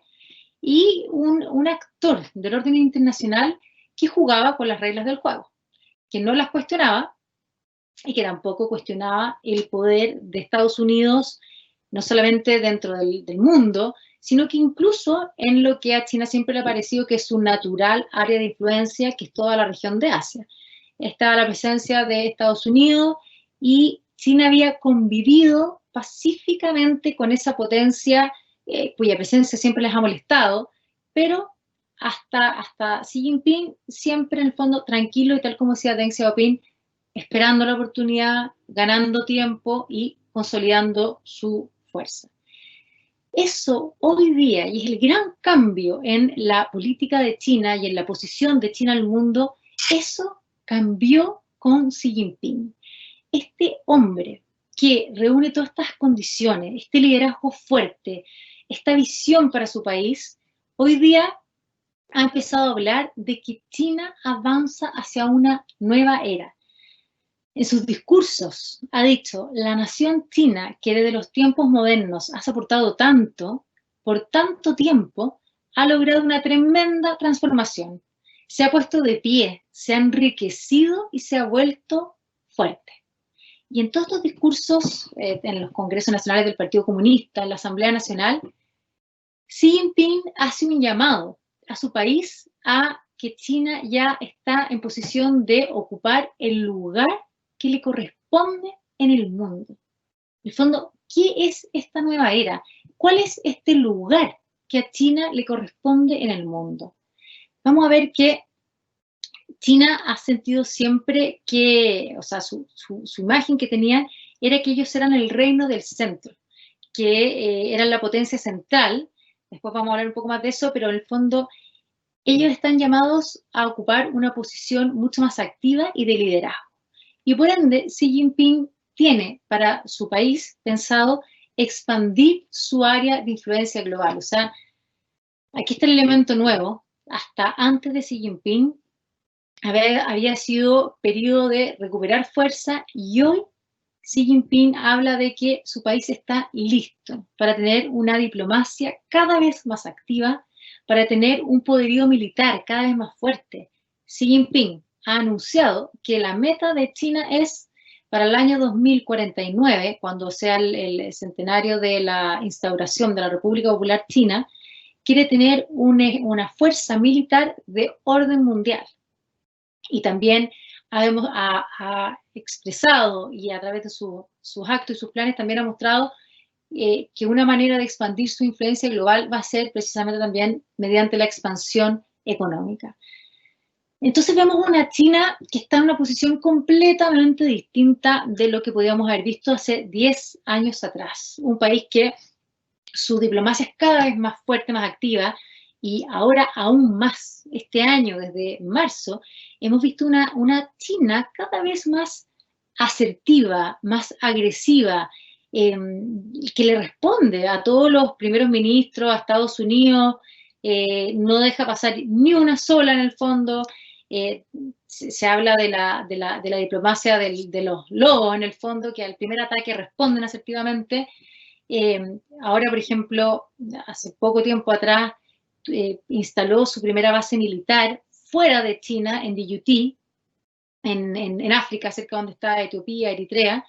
y un actor del orden internacional que jugaba con las reglas del juego, que no las cuestionaba y que tampoco cuestionaba el poder de Estados Unidos, no solamente dentro del mundo, sino que incluso en lo que a China siempre le ha parecido que es su natural área de influencia, que es toda la región de Asia. Estaba la presencia de Estados Unidos y China había convivido pacíficamente con esa potencia cuya presencia siempre les ha molestado, pero hasta Xi Jinping siempre en el fondo tranquilo y tal como decía Deng Xiaoping, esperando la oportunidad, ganando tiempo y consolidando su fuerza. Eso hoy día, y es el gran cambio en la política de China y en la posición de China al mundo, eso cambió con Xi Jinping. Este hombre que reúne todas estas condiciones, este liderazgo fuerte, esta visión para su país, hoy día ha empezado a hablar de que China avanza hacia una nueva era. En sus discursos ha dicho, la nación china, que desde los tiempos modernos ha soportado tanto, por tanto tiempo, ha logrado una tremenda transformación. Se ha puesto de pie, se ha enriquecido y se ha vuelto fuerte. Y en todos estos discursos, en los congresos nacionales del Partido Comunista, en la Asamblea Nacional, Xi Jinping hace un llamado a su país a que China ya está en posición de ocupar el lugar que le corresponde en el mundo. En el fondo, ¿qué es esta nueva era? ¿Cuál es este lugar que a China le corresponde en el mundo? Vamos a ver que China ha sentido siempre que, o sea, su imagen que tenían era que ellos eran el reino del centro, que eran la potencia central. Después vamos a hablar un poco más de eso, pero en el fondo ellos están llamados a ocupar una posición mucho más activa y de liderazgo. Y por ende, Xi Jinping tiene para su país pensado expandir su área de influencia global. O sea, aquí está el elemento nuevo. Hasta antes de Xi Jinping había sido periodo de recuperar fuerza y hoy Xi Jinping habla de que su país está listo para tener una diplomacia cada vez más activa, para tener un poderío militar cada vez más fuerte. Xi Jinping ha anunciado que la meta de China es para el año 2049, cuando sea el centenario de la instauración de la República Popular China, quiere tener una fuerza militar de orden mundial. Y también ha expresado, y a través de sus actos y sus planes también ha mostrado que una manera de expandir su influencia global va a ser precisamente también mediante la expansión económica. Entonces vemos una China que está en una posición completamente distinta de lo que podíamos haber visto hace 10 años atrás. Un país que su diplomacia es cada vez más fuerte, más activa, y ahora aún más. Este año, desde marzo, hemos visto una China cada vez más asertiva, más agresiva, que le responde a todos los primeros ministros, a Estados Unidos, no deja pasar ni una sola en el fondo. Se habla de la diplomacia de los lobos, en el fondo, que al primer ataque responden asertivamente. Ahora, por ejemplo, hace poco tiempo atrás, instaló su primera base militar fuera de China, en Djibouti, en África, cerca donde está Etiopía, Eritrea.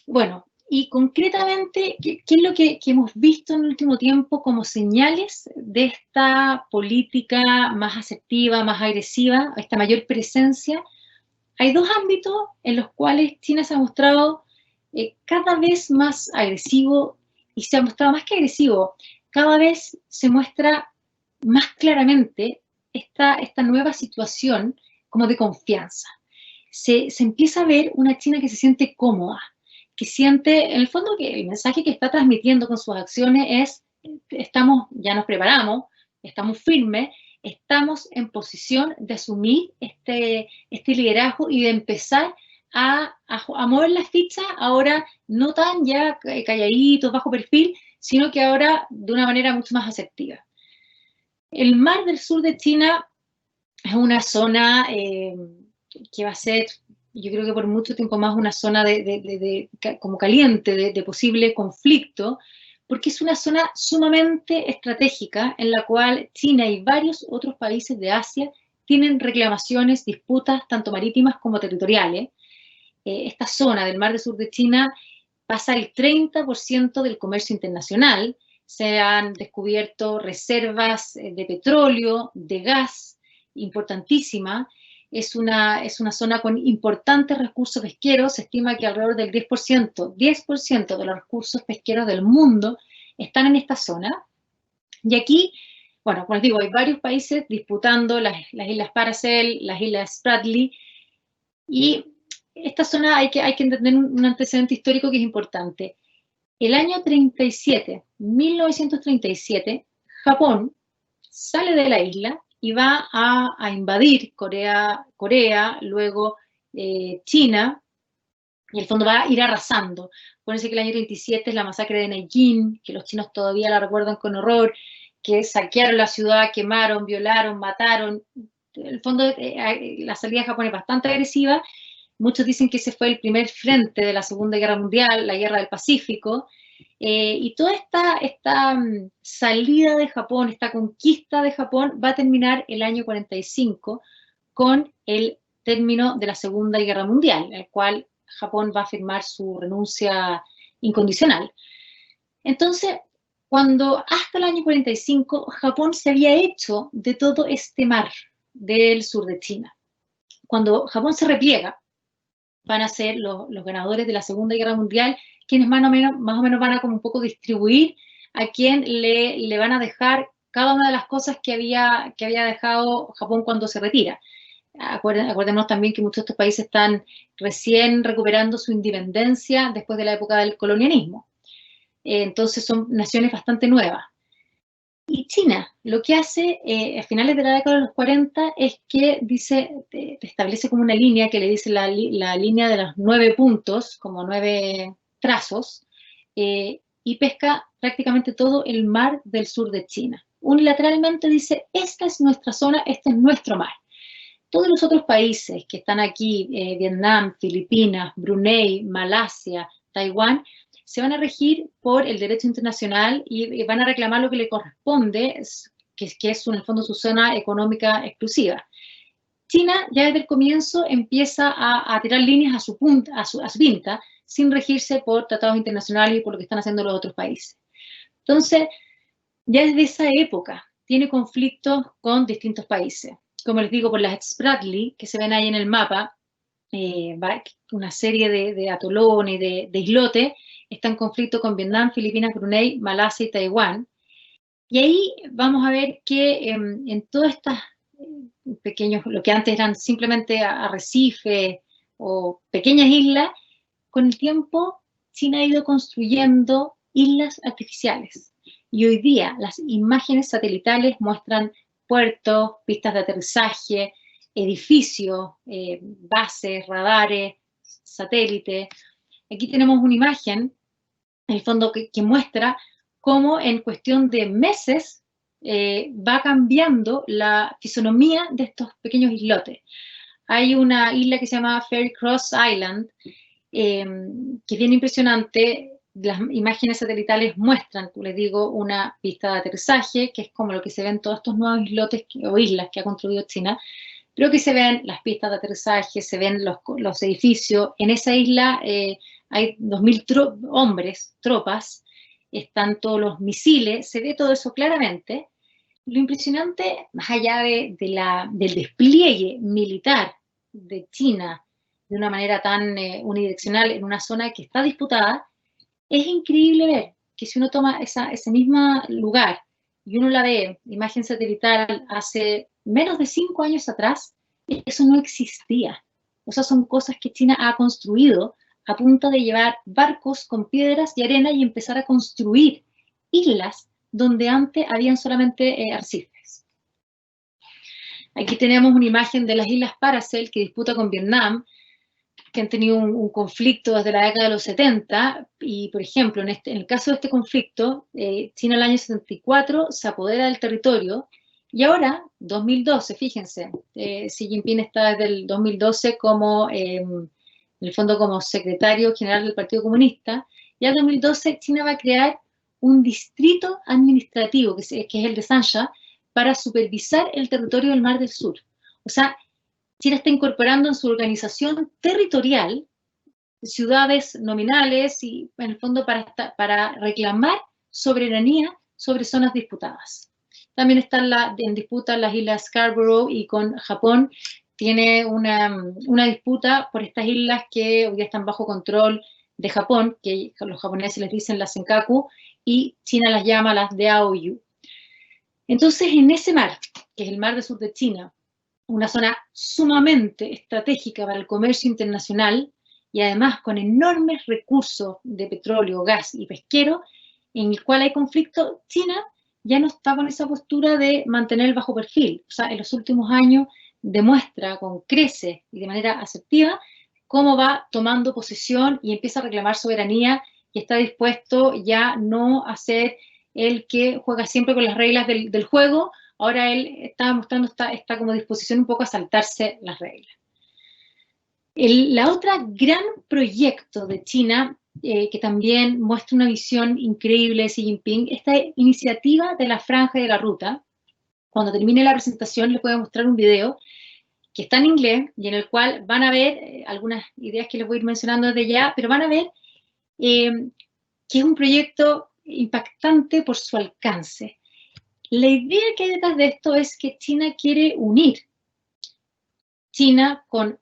Bueno, y concretamente, ¿qué es lo que hemos visto en el último tiempo como señales de esta política más asertiva, más agresiva, esta mayor presencia? Hay dos ámbitos en los cuales China se ha mostrado cada vez más agresivo, y se ha mostrado más que agresivo, cada vez se muestra más claramente esta nueva situación como de confianza. Se empieza a ver una China que se siente cómoda, que siente, en el fondo, que el mensaje que está transmitiendo con sus acciones es: ya nos preparamos, estamos firmes, estamos en posición de asumir este liderazgo y de empezar a mover las fichas, ahora no tan ya calladitos, bajo perfil, sino que ahora de una manera mucho más asertiva. El mar del sur de China es una zona que va a ser, yo creo que por mucho tiempo más, una zona como caliente, de posible conflicto, porque es una zona sumamente estratégica en la cual China y varios otros países de Asia tienen reclamaciones, disputas, tanto marítimas como territoriales. Esta zona del mar del sur de China pasa el 30% del comercio internacional. Se han descubierto reservas de petróleo, de gas, importantísima. Es una zona con importantes recursos pesqueros. Se estima que alrededor del 10% de los recursos pesqueros del mundo están en esta zona. Y aquí, bueno, como les digo, hay varios países disputando las Islas Paracel, las Islas Spratly, y esta zona hay que entender un antecedente histórico que es importante. El año 1937, Japón sale de la isla y va a invadir Corea, luego China, y el fondo va a ir arrasando. Acuérdense que el año 37 es la masacre de Nankín, que los chinos todavía la recuerdan con horror, que saquearon la ciudad, quemaron, violaron, mataron. En el fondo, la salida de Japón es bastante agresiva. Muchos dicen que ese fue el primer frente de la Segunda Guerra Mundial, la Guerra del Pacífico, y toda esta salida de Japón, esta conquista de Japón, va a terminar el año 45 con el término de la Segunda Guerra Mundial, en el cual Japón va a firmar su renuncia incondicional. Entonces, cuando hasta el año 45 Japón se había hecho de todo este mar del sur de China. Cuando Japón se repliega, van a ser los ganadores de la Segunda Guerra Mundial, quienes más o menos van a como un poco distribuir a quien le van a dejar cada una de las cosas que había dejado Japón cuando se retira. Acordémonos también que muchos de estos países están recién recuperando su independencia después de la época del colonialismo. Entonces son naciones bastante nuevas. Y China lo que hace a finales de la década de los 40 es que establece como una línea que le dice la línea de los 9 puntos, como 9 trazos, y pesca prácticamente todo el mar del sur de China. Unilateralmente dice: esta es nuestra zona, este es nuestro mar. Todos los otros países que están aquí, Vietnam, Filipinas, Brunei, Malasia, Taiwán, se van a regir por el derecho internacional y van a reclamar lo que le corresponde, que es en el fondo su zona económica exclusiva. China ya desde el comienzo empieza a tirar líneas a su pinta, sin regirse por tratados internacionales y por lo que están haciendo los otros países. Entonces, ya desde esa época tiene conflictos con distintos países. Como les digo, por las Spratly, que se ven ahí en el mapa, una serie de atolones, de islotes, está en conflicto con Vietnam, Filipinas, Brunei, Malasia y Taiwán. Y ahí vamos a ver que en todas estas pequeños, lo que antes eran simplemente arrecifes o pequeñas islas, con el tiempo China ha ido construyendo islas artificiales. Y hoy día las imágenes satelitales muestran puertos, pistas de aterrizaje, edificios, bases, radares, satélites. Aquí tenemos una imagen, en el fondo, que muestra cómo en cuestión de meses va cambiando la fisonomía de estos pequeños islotes. Hay una isla que se llama Fairy Cross Island, que es bien impresionante. Las imágenes satelitales muestran, como les digo, una pista de aterrizaje, que es como lo que se ven todos estos nuevos islotes o islas que ha construido China, pero que se ven las pistas de aterrizaje, se ven los edificios. En esa isla hay 2.000 hombres, tropas, están todos los misiles, se ve todo eso claramente. Lo impresionante, más allá del despliegue militar de China de una manera tan unidireccional en una zona que está disputada, es increíble ver que si uno toma ese mismo lugar y uno la ve, imagen satelital, hace menos de 5 años atrás, eso no existía. O sea, son cosas que China ha construido a punta de llevar barcos con piedras y arena y empezar a construir islas donde antes habían solamente arrecifes. Aquí tenemos una imagen de las Islas Paracel que disputa con Vietnam, que han tenido un conflicto desde la década de los 70, y por ejemplo, en el caso de este conflicto, China en el año 74 se apodera del territorio, y ahora, 2012, fíjense, Xi Jinping está desde el 2012 como, en el fondo como secretario general del Partido Comunista, y en 2012 China va a crear un distrito administrativo, que es el de Sansha, para supervisar el territorio del Mar del Sur. O sea, China está incorporando en su organización territorial ciudades nominales y, en el fondo, para reclamar soberanía sobre zonas disputadas. También están en disputa las islas Scarborough, y con Japón tiene una disputa por estas islas que hoy día están bajo control de Japón, que los japoneses les dicen las Senkaku, y China las llama las Diaoyu. Entonces, en ese mar, que es el mar del sur de China, una zona sumamente estratégica para el comercio internacional y además con enormes recursos de petróleo, gas y pesquero, en el cual hay conflicto, China ya no está con esa postura de mantener el bajo perfil. O sea, en los últimos años demuestra con creces y de manera asertiva cómo va tomando posesión y empieza a reclamar soberanía y está dispuesto ya no a ser el que juega siempre con las reglas del juego. Ahora él está mostrando esta como disposición un poco a saltarse las reglas. La otra gran proyecto de China, que también muestra una visión increíble de Xi Jinping, esta iniciativa de la Franja de la Ruta. Cuando termine la presentación les voy a mostrar un video que está en inglés y en el cual van a ver algunas ideas que les voy a ir mencionando desde ya, pero van a ver que es un proyecto impactante por su alcance. La idea que hay detrás de esto es que China quiere unir China con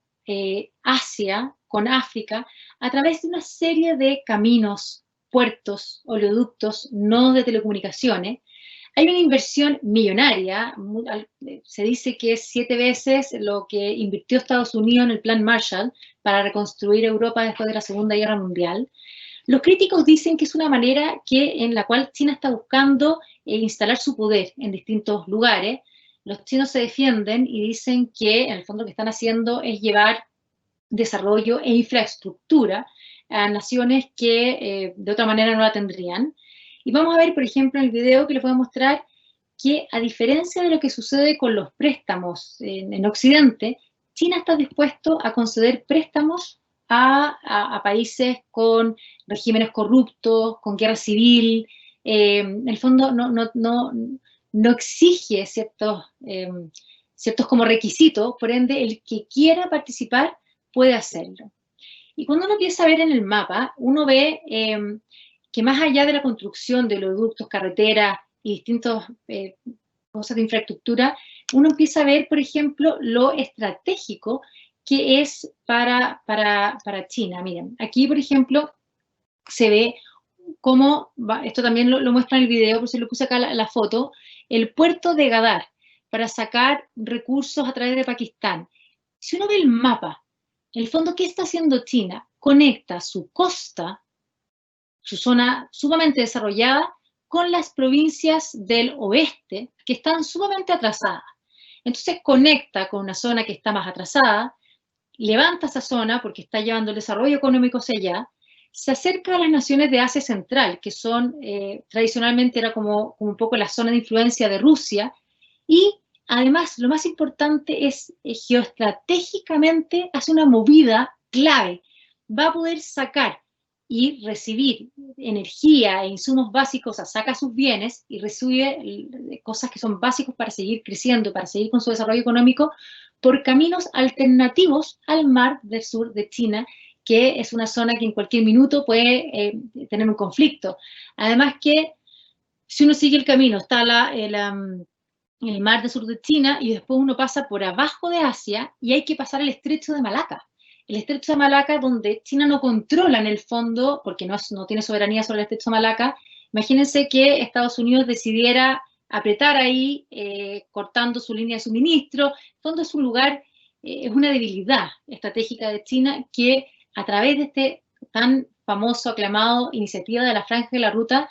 Asia, con África, a través de una serie de caminos, puertos, oleoductos, nodos de telecomunicaciones. Hay una inversión millonaria, se dice que es 7 veces lo que invirtió Estados Unidos en el Plan Marshall para reconstruir Europa después de la Segunda Guerra Mundial. Los críticos dicen que es una manera en la cual China está buscando instalar su poder en distintos lugares. Los chinos se defienden y dicen que en el fondo lo que están haciendo es llevar desarrollo e infraestructura a naciones que de otra manera no la tendrían. Y vamos a ver, por ejemplo, en el video que les voy a mostrar que, a diferencia de lo que sucede con los préstamos en Occidente, China está dispuesto a conceder préstamos a países con regímenes corruptos, con guerra civil. En el fondo no exige ciertos como requisitos, por ende el que quiera participar puede hacerlo. Y cuando uno empieza a ver en el mapa, uno ve que más allá de la construcción de oleoductos, carreteras y distintas cosas de infraestructura, uno empieza a ver, por ejemplo, lo estratégico que es para China. Miren, aquí, por ejemplo, se ve cómo, esto también lo muestra en el video, por si lo puse acá la foto, el puerto de Gadar, para sacar recursos a través de Pakistán. Si uno ve el mapa, en el fondo, ¿qué está haciendo China? Conecta su costa, su zona sumamente desarrollada, con las provincias del oeste, que están sumamente atrasadas. Entonces conecta con una zona que está más atrasada, levanta esa zona porque está llevando el desarrollo económico hacia allá, se acerca a las naciones de Asia Central, que son, tradicionalmente era como un poco la zona de influencia de Rusia, y además lo más importante es geoestratégicamente hace una movida clave. Va a poder sacar y recibir energía e insumos básicos, o sea, saca sus bienes y recibe cosas que son básicos para seguir creciendo, para seguir con su desarrollo económico, por caminos alternativos al mar del sur de China, que es una zona que en cualquier minuto puede tener un conflicto. Además que, si uno sigue el camino, está el mar del sur de China y después uno pasa por abajo de Asia y hay que pasar el estrecho de Malaca. El estrecho de Malaca, donde China no controla en el fondo, porque no tiene soberanía sobre el estrecho de Malaca. Imagínense que Estados Unidos decidiera apretar ahí, cortando su línea de suministro. En el fondo es un lugar, es una debilidad estratégica de China que, a través de este tan famoso, aclamado iniciativa de la Franja de la Ruta,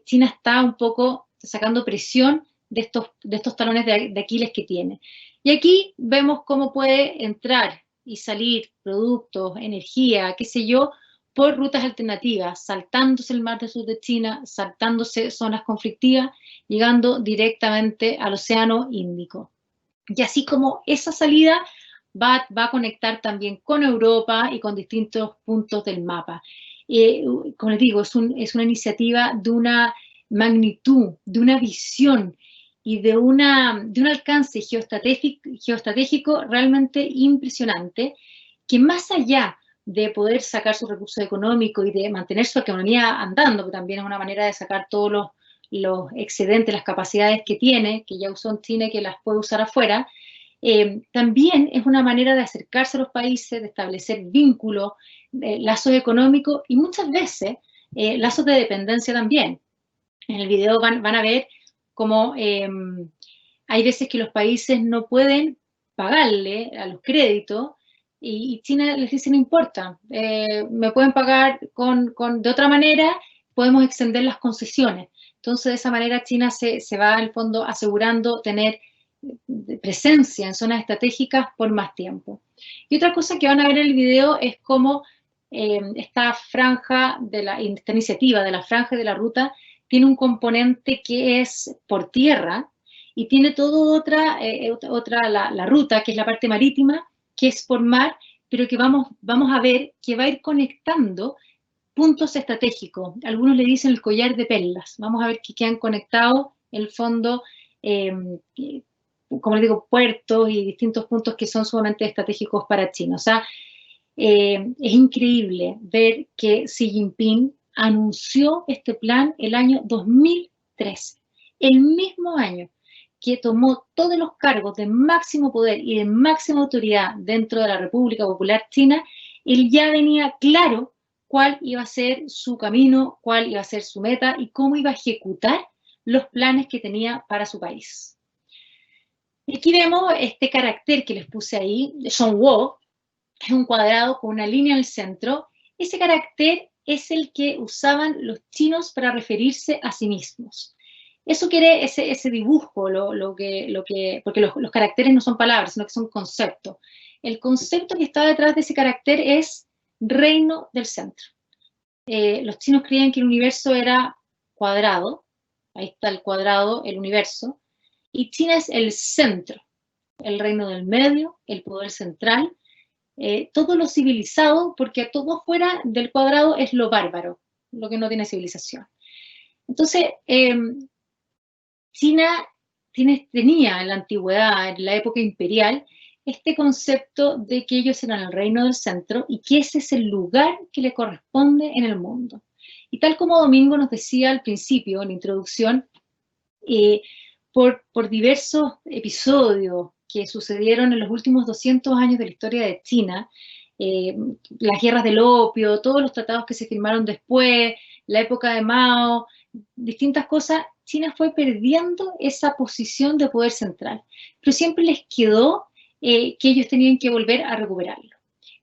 China está un poco sacando presión de estos talones de Aquiles que tiene. Y aquí vemos cómo puede entrar y salir productos, energía, qué sé yo, por rutas alternativas, saltándose el mar del sur de China, saltándose zonas conflictivas, llegando directamente al Océano Índico. Y así como esa salida va a conectar también con Europa y con distintos puntos del mapa. Como les digo, es una iniciativa de una magnitud, de una visión y de un alcance geoestratégico realmente impresionante, que más allá de poder sacar sus recursos económicos y de mantener su economía andando, que también es una manera de sacar todos los excedentes, las capacidades que tiene, que ya usó en China y que las puede usar afuera, también es una manera de acercarse a los países, de establecer vínculos, lazos económicos y muchas veces lazos de dependencia también. En el video van a ver cómo hay veces que los países no pueden pagarle a los créditos y China les dice: no importa, me pueden pagar de otra manera, podemos extender las concesiones. Entonces, de esa manera China se va, en el fondo, asegurando tener presencia en zonas estratégicas por más tiempo. Y otra cosa que van a ver en el video es cómo esta iniciativa de la Franja de la Ruta tiene un componente que es por tierra y tiene toda la ruta, que es la parte marítima, que es por mar, pero que vamos a ver que va a ir conectando puntos estratégicos. Algunos le dicen el collar de perlas. Vamos a ver que han conectado, en el fondo, como les digo, puertos y distintos puntos que son sumamente estratégicos para China. O sea, es increíble ver que Xi Jinping anunció este plan el año 2013, el mismo año que tomó todos los cargos de máximo poder y de máxima autoridad dentro de la República Popular China. Él ya venía claro cuál iba a ser su camino, cuál iba a ser su meta y cómo iba a ejecutar los planes que tenía para su país. Y aquí vemos este carácter que les puse ahí, Zhongguo, que es un cuadrado con una línea en el centro. Ese carácter es el que usaban los chinos para referirse a sí mismos. Eso quiere ese dibujo, porque los caracteres no son palabras, sino que son conceptos. El concepto que está detrás de ese carácter es reino del centro. Los chinos creían que el universo era cuadrado ahí está el cuadrado, el universo, y China es el centro, el reino del medio, el poder central, todo lo civilizado, porque todo fuera del cuadrado es lo bárbaro, lo que no tiene civilización. Entonces, China tenía en la antigüedad, en la época imperial, este concepto de que ellos eran el reino del centro y que ese es el lugar que le corresponde en el mundo. Y tal como Domingo nos decía al principio, en la introducción, por diversos episodios que sucedieron en los últimos 200 años de la historia de China, las guerras del opio, todos los tratados que se firmaron después, la época de Mao, distintas cosas, China fue perdiendo esa posición de poder central, pero siempre les quedó que ellos tenían que volver a recuperarlo.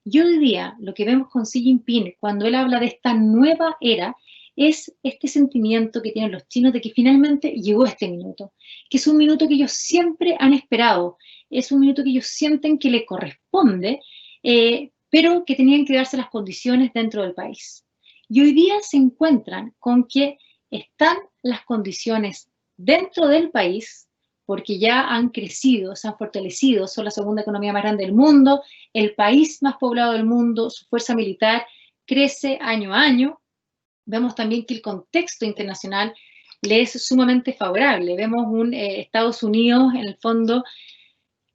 Y hoy día, lo que vemos con Xi Jinping, cuando él habla de esta nueva era, es este sentimiento que tienen los chinos de que finalmente llegó este minuto, que es un minuto que ellos siempre han esperado, es un minuto que ellos sienten que le corresponde, pero que tenían que darse las condiciones dentro del país. Y hoy día se encuentran con que están las condiciones dentro del país, porque ya han crecido, se han fortalecido, son la segunda economía más grande del mundo, el país más poblado del mundo, su fuerza militar crece año a año. Vemos también que el contexto internacional le es sumamente favorable. Vemos un Estados Unidos, en el fondo,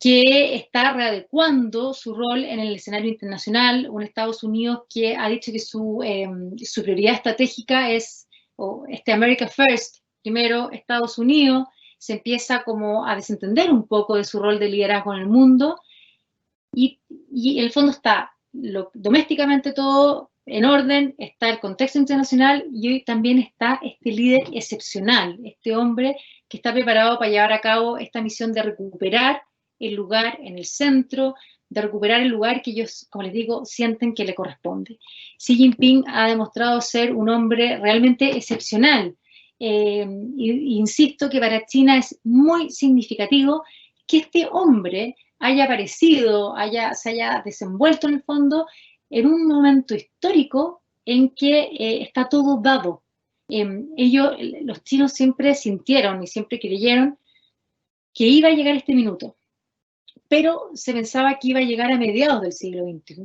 que está readecuando su rol en el escenario internacional, un Estados Unidos que ha dicho que su prioridad estratégica es America First, primero Estados Unidos, se empieza como a desentender un poco de su rol de liderazgo en el mundo, y en el fondo está domésticamente todo en orden, está el contexto internacional y hoy también está este líder excepcional, este hombre que está preparado para llevar a cabo esta misión de recuperar el lugar en el centro, de recuperar el lugar que ellos, como les digo, sienten que le corresponde. Xi Jinping ha demostrado ser un hombre realmente excepcional. Insisto que para China es muy significativo que este hombre haya aparecido, se haya desenvuelto en el fondo en un momento histórico en que está todo dado. Los chinos siempre sintieron y siempre creyeron que iba a llegar este minuto, pero se pensaba que iba a llegar a mediados del siglo XXI.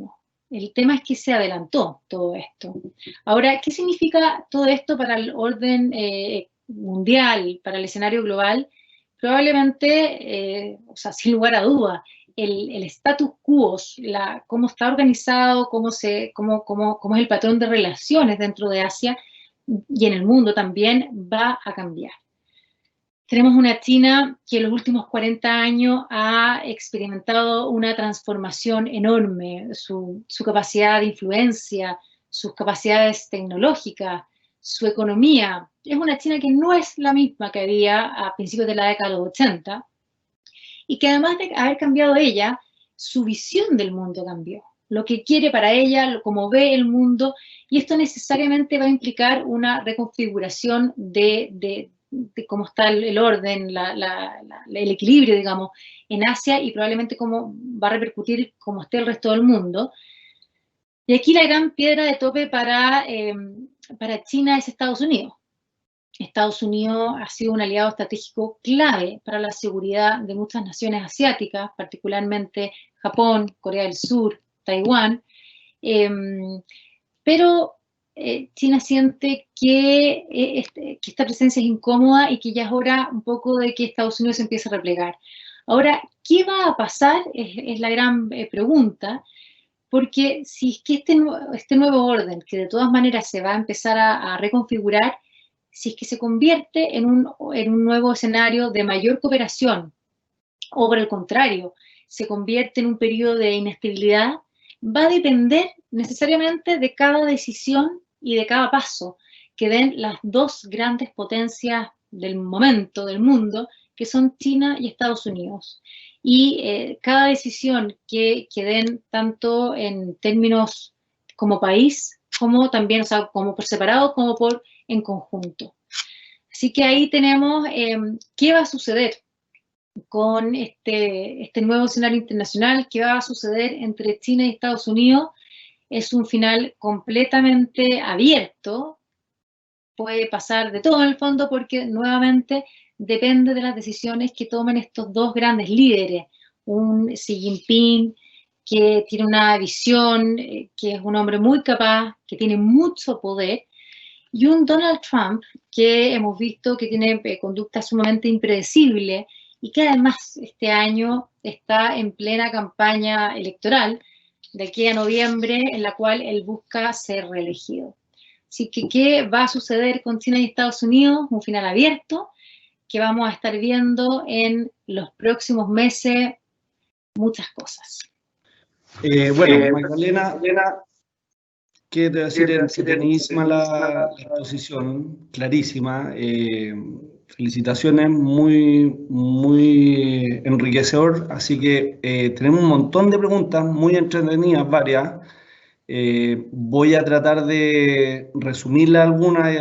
El tema es que se adelantó todo esto. Ahora, ¿qué significa todo esto para el orden mundial, para el escenario global? Probablemente, sin lugar a duda, el status quo, cómo está organizado, cómo es el patrón de relaciones dentro de Asia y en el mundo también va a cambiar. Tenemos una China que en los últimos 40 años ha experimentado una transformación enorme, su capacidad de influencia, sus capacidades tecnológicas, su economía. Es una China que no es la misma que había a principios de la década de los 80 y que además de haber cambiado ella, su visión del mundo cambió. Lo que quiere para ella, cómo ve el mundo, y esto necesariamente va a implicar una reconfiguración de cómo está el orden, el equilibrio, digamos, en Asia y probablemente cómo va a repercutir cómo esté el resto del mundo. Y aquí la gran piedra de tope para China es Estados Unidos. Estados Unidos ha sido un aliado estratégico clave para la seguridad de muchas naciones asiáticas, particularmente Japón, Corea del Sur, Taiwán, pero China siente que esta presencia es incómoda y que ya es hora un poco de que Estados Unidos se empiece a replegar. Ahora, ¿qué va a pasar? Es la gran pregunta, porque si es que este nuevo orden, que de todas maneras se va a empezar a reconfigurar, si es que se convierte en un nuevo escenario de mayor cooperación, o por el contrario, se convierte en un periodo de inestabilidad, va a depender necesariamente de cada decisión y de cada paso que den las dos grandes potencias del momento, del mundo, que son China y Estados Unidos. Y cada decisión que den, tanto en términos como país, como también, como por separado, como en conjunto. Así que ahí tenemos qué va a suceder con este nuevo escenario internacional, qué va a suceder entre China y Estados Unidos. Es un final completamente abierto, puede pasar de todo en el fondo, porque nuevamente depende de las decisiones que tomen estos dos grandes líderes. Un Xi Jinping que tiene una visión, que es un hombre muy capaz, que tiene mucho poder, y un Donald Trump que hemos visto que tiene conductas sumamente impredecibles y que además este año está en plena campaña electoral de aquí a noviembre, en la cual él busca ser reelegido. Así que, ¿qué va a suceder con China y Estados Unidos? Un final abierto que vamos a estar viendo en los próximos meses, muchas cosas.
Bueno, Magdalena, ¿qué te voy a decir? Si tenéis la exposición clarísima. Felicitaciones, muy enriquecedor. Así que tenemos un montón de preguntas muy entretenidas, varias. Voy a tratar de resumirla algunas,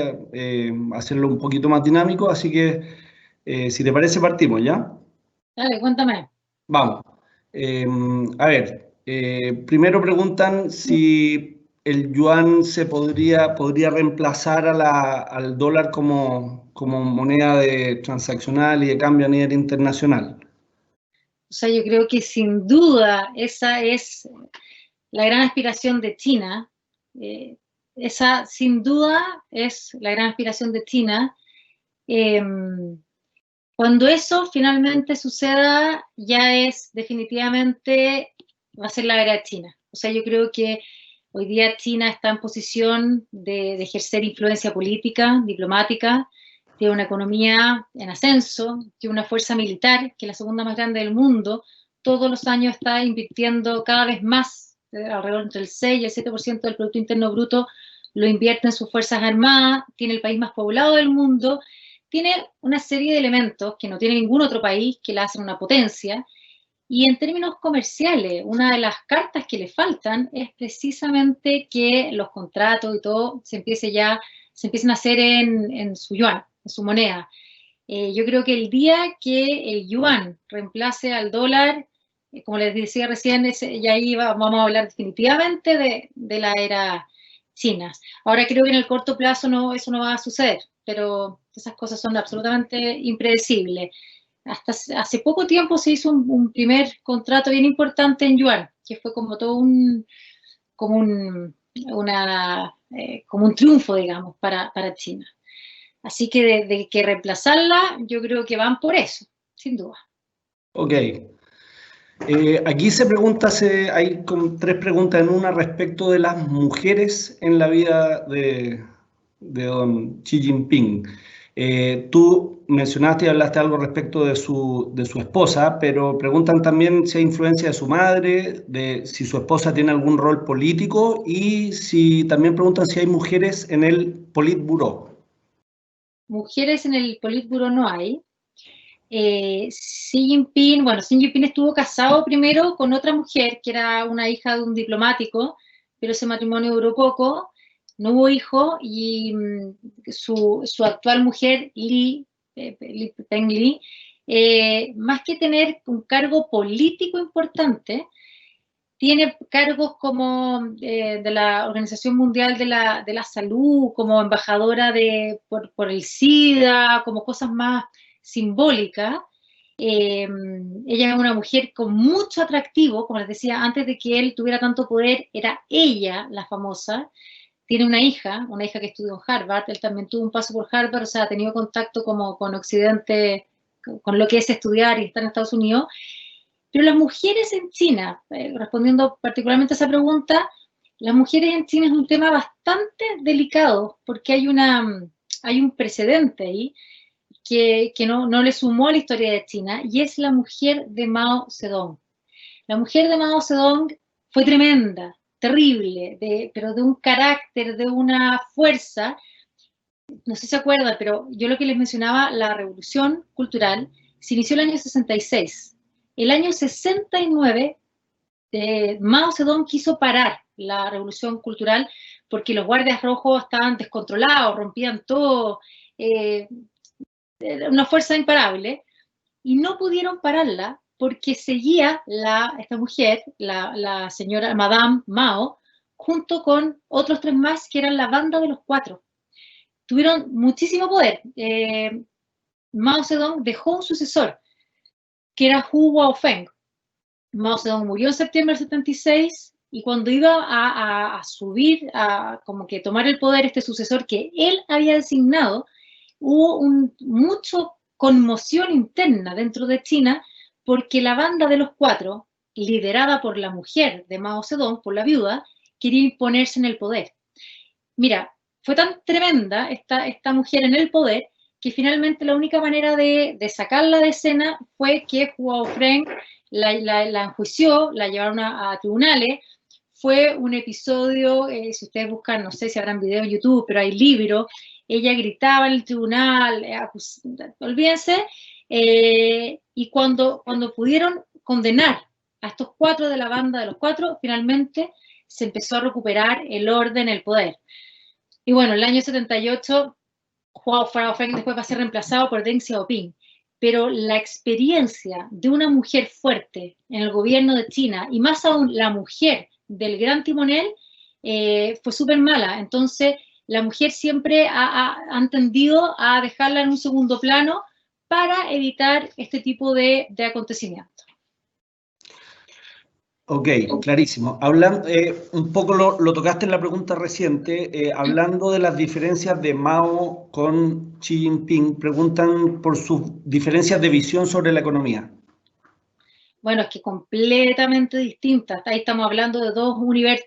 hacerlo un poquito más dinámico. Así que, si te parece, partimos, ¿ya?
Dale, cuéntame.
Vamos. A ver, primero preguntan si el yuan se podría reemplazar al dólar como moneda transaccional y de cambio a nivel internacional.
O sea, yo creo que sin duda esa es la gran aspiración de China. Esa sin duda es la gran aspiración de China. Cuando eso finalmente suceda, ya es definitivamente, va a ser la era de China. O sea, yo creo que hoy día China está en posición de ejercer influencia política, diplomática, tiene una economía en ascenso, tiene una fuerza militar, que es la segunda más grande del mundo, todos los años está invirtiendo cada vez más, alrededor entre el 6 y el 7% del Producto Interno Bruto, lo invierte en sus fuerzas armadas, tiene el país más poblado del mundo, tiene una serie de elementos que no tiene ningún otro país que la hacen una potencia, y en términos comerciales, una de las cartas que le faltan es precisamente que los contratos y todo se empiecen a hacer en su yuan, en su moneda. Yo creo que el día que el yuan reemplace al dólar, como les decía recién, y ahí vamos a hablar definitivamente de la era china. Ahora creo que en el corto plazo eso no va a suceder, pero esas cosas son absolutamente impredecibles. Hasta hace poco tiempo se hizo un primer contrato bien importante en yuan, que fue como todo como un triunfo, digamos, para China. Así que de que reemplazarla, yo creo que van por eso, sin duda.
Ok. Aquí se pregunta, hay como 3 preguntas en una respecto de las mujeres en la vida de don Xi Jinping. Tú mencionaste y hablaste algo respecto de su esposa, pero preguntan también si hay influencia de su madre, de si su esposa tiene algún rol político y también preguntan si hay mujeres en el Politburó.
Mujeres en el Politburó no hay. Xi Jinping estuvo casado primero con otra mujer que era una hija de un diplomático, pero ese matrimonio duró poco, no hubo hijo, y su actual mujer, Li Pengli, más que tener un cargo político importante, tiene cargos como de la Organización Mundial de la Salud, como embajadora por el SIDA, como cosas más simbólicas. Ella es una mujer con mucho atractivo, como les decía, antes de que él tuviera tanto poder, era ella la famosa. Tiene una hija que estudió en Harvard, él también tuvo un paso por Harvard, o sea, ha tenido contacto como con Occidente, con lo que es estudiar y estar en Estados Unidos. Pero las mujeres en China, respondiendo particularmente a esa pregunta, las mujeres en China es un tema bastante delicado, porque hay un precedente ahí que no le sumó a la historia de China, y es la mujer de Mao Zedong. La mujer de Mao Zedong fue tremenda, terrible, pero de un carácter, de una fuerza. No sé si se acuerdan, pero yo lo que les mencionaba, la revolución cultural, se inició el año 66. El año 69, Mao Zedong quiso parar la revolución cultural porque los guardias rojos estaban descontrolados, rompían todo, una fuerza imparable, y no pudieron pararla porque seguía esta mujer, la señora Madame Mao, junto con otros 3 más que eran la banda de los 4. tuvieron muchísimo poder. Mao Zedong dejó un sucesor, que era Hu Guofeng. Mao Zedong murió en septiembre del 76, y cuando iba a subir, a como que tomar el poder, este sucesor que él había designado, hubo mucha conmoción interna dentro de China, porque la banda de los cuatro, liderada por la mujer de Mao Zedong, por la viuda, quería imponerse en el poder. Mira, fue tan tremenda esta mujer en el poder, que finalmente la única manera de sacarla de escena fue que Hu Guofeng la enjuició, la llevaron a tribunales. Fue un episodio, si ustedes buscan, no sé si habrán videos en YouTube, pero hay libros. Ella gritaba en el tribunal, olvídense, y cuando pudieron condenar a estos cuatro de la banda de los cuatro, finalmente se empezó a recuperar el orden, el poder. Y bueno, el año 78, Hu Guofeng después va a ser reemplazado por Deng Xiaoping. Pero la experiencia de una mujer fuerte en el gobierno de China, y más aún la mujer del gran timonel, fue súper mala. Entonces, la mujer siempre han tendido a dejarla en un segundo plano para evitar este tipo de acontecimientos.
Ok, clarísimo. Hablando, un poco lo tocaste en la pregunta reciente, hablando de las diferencias de Mao con Xi Jinping, preguntan por sus diferencias de visión sobre la economía.
Bueno, es que completamente distintas. Ahí estamos hablando de dos universos.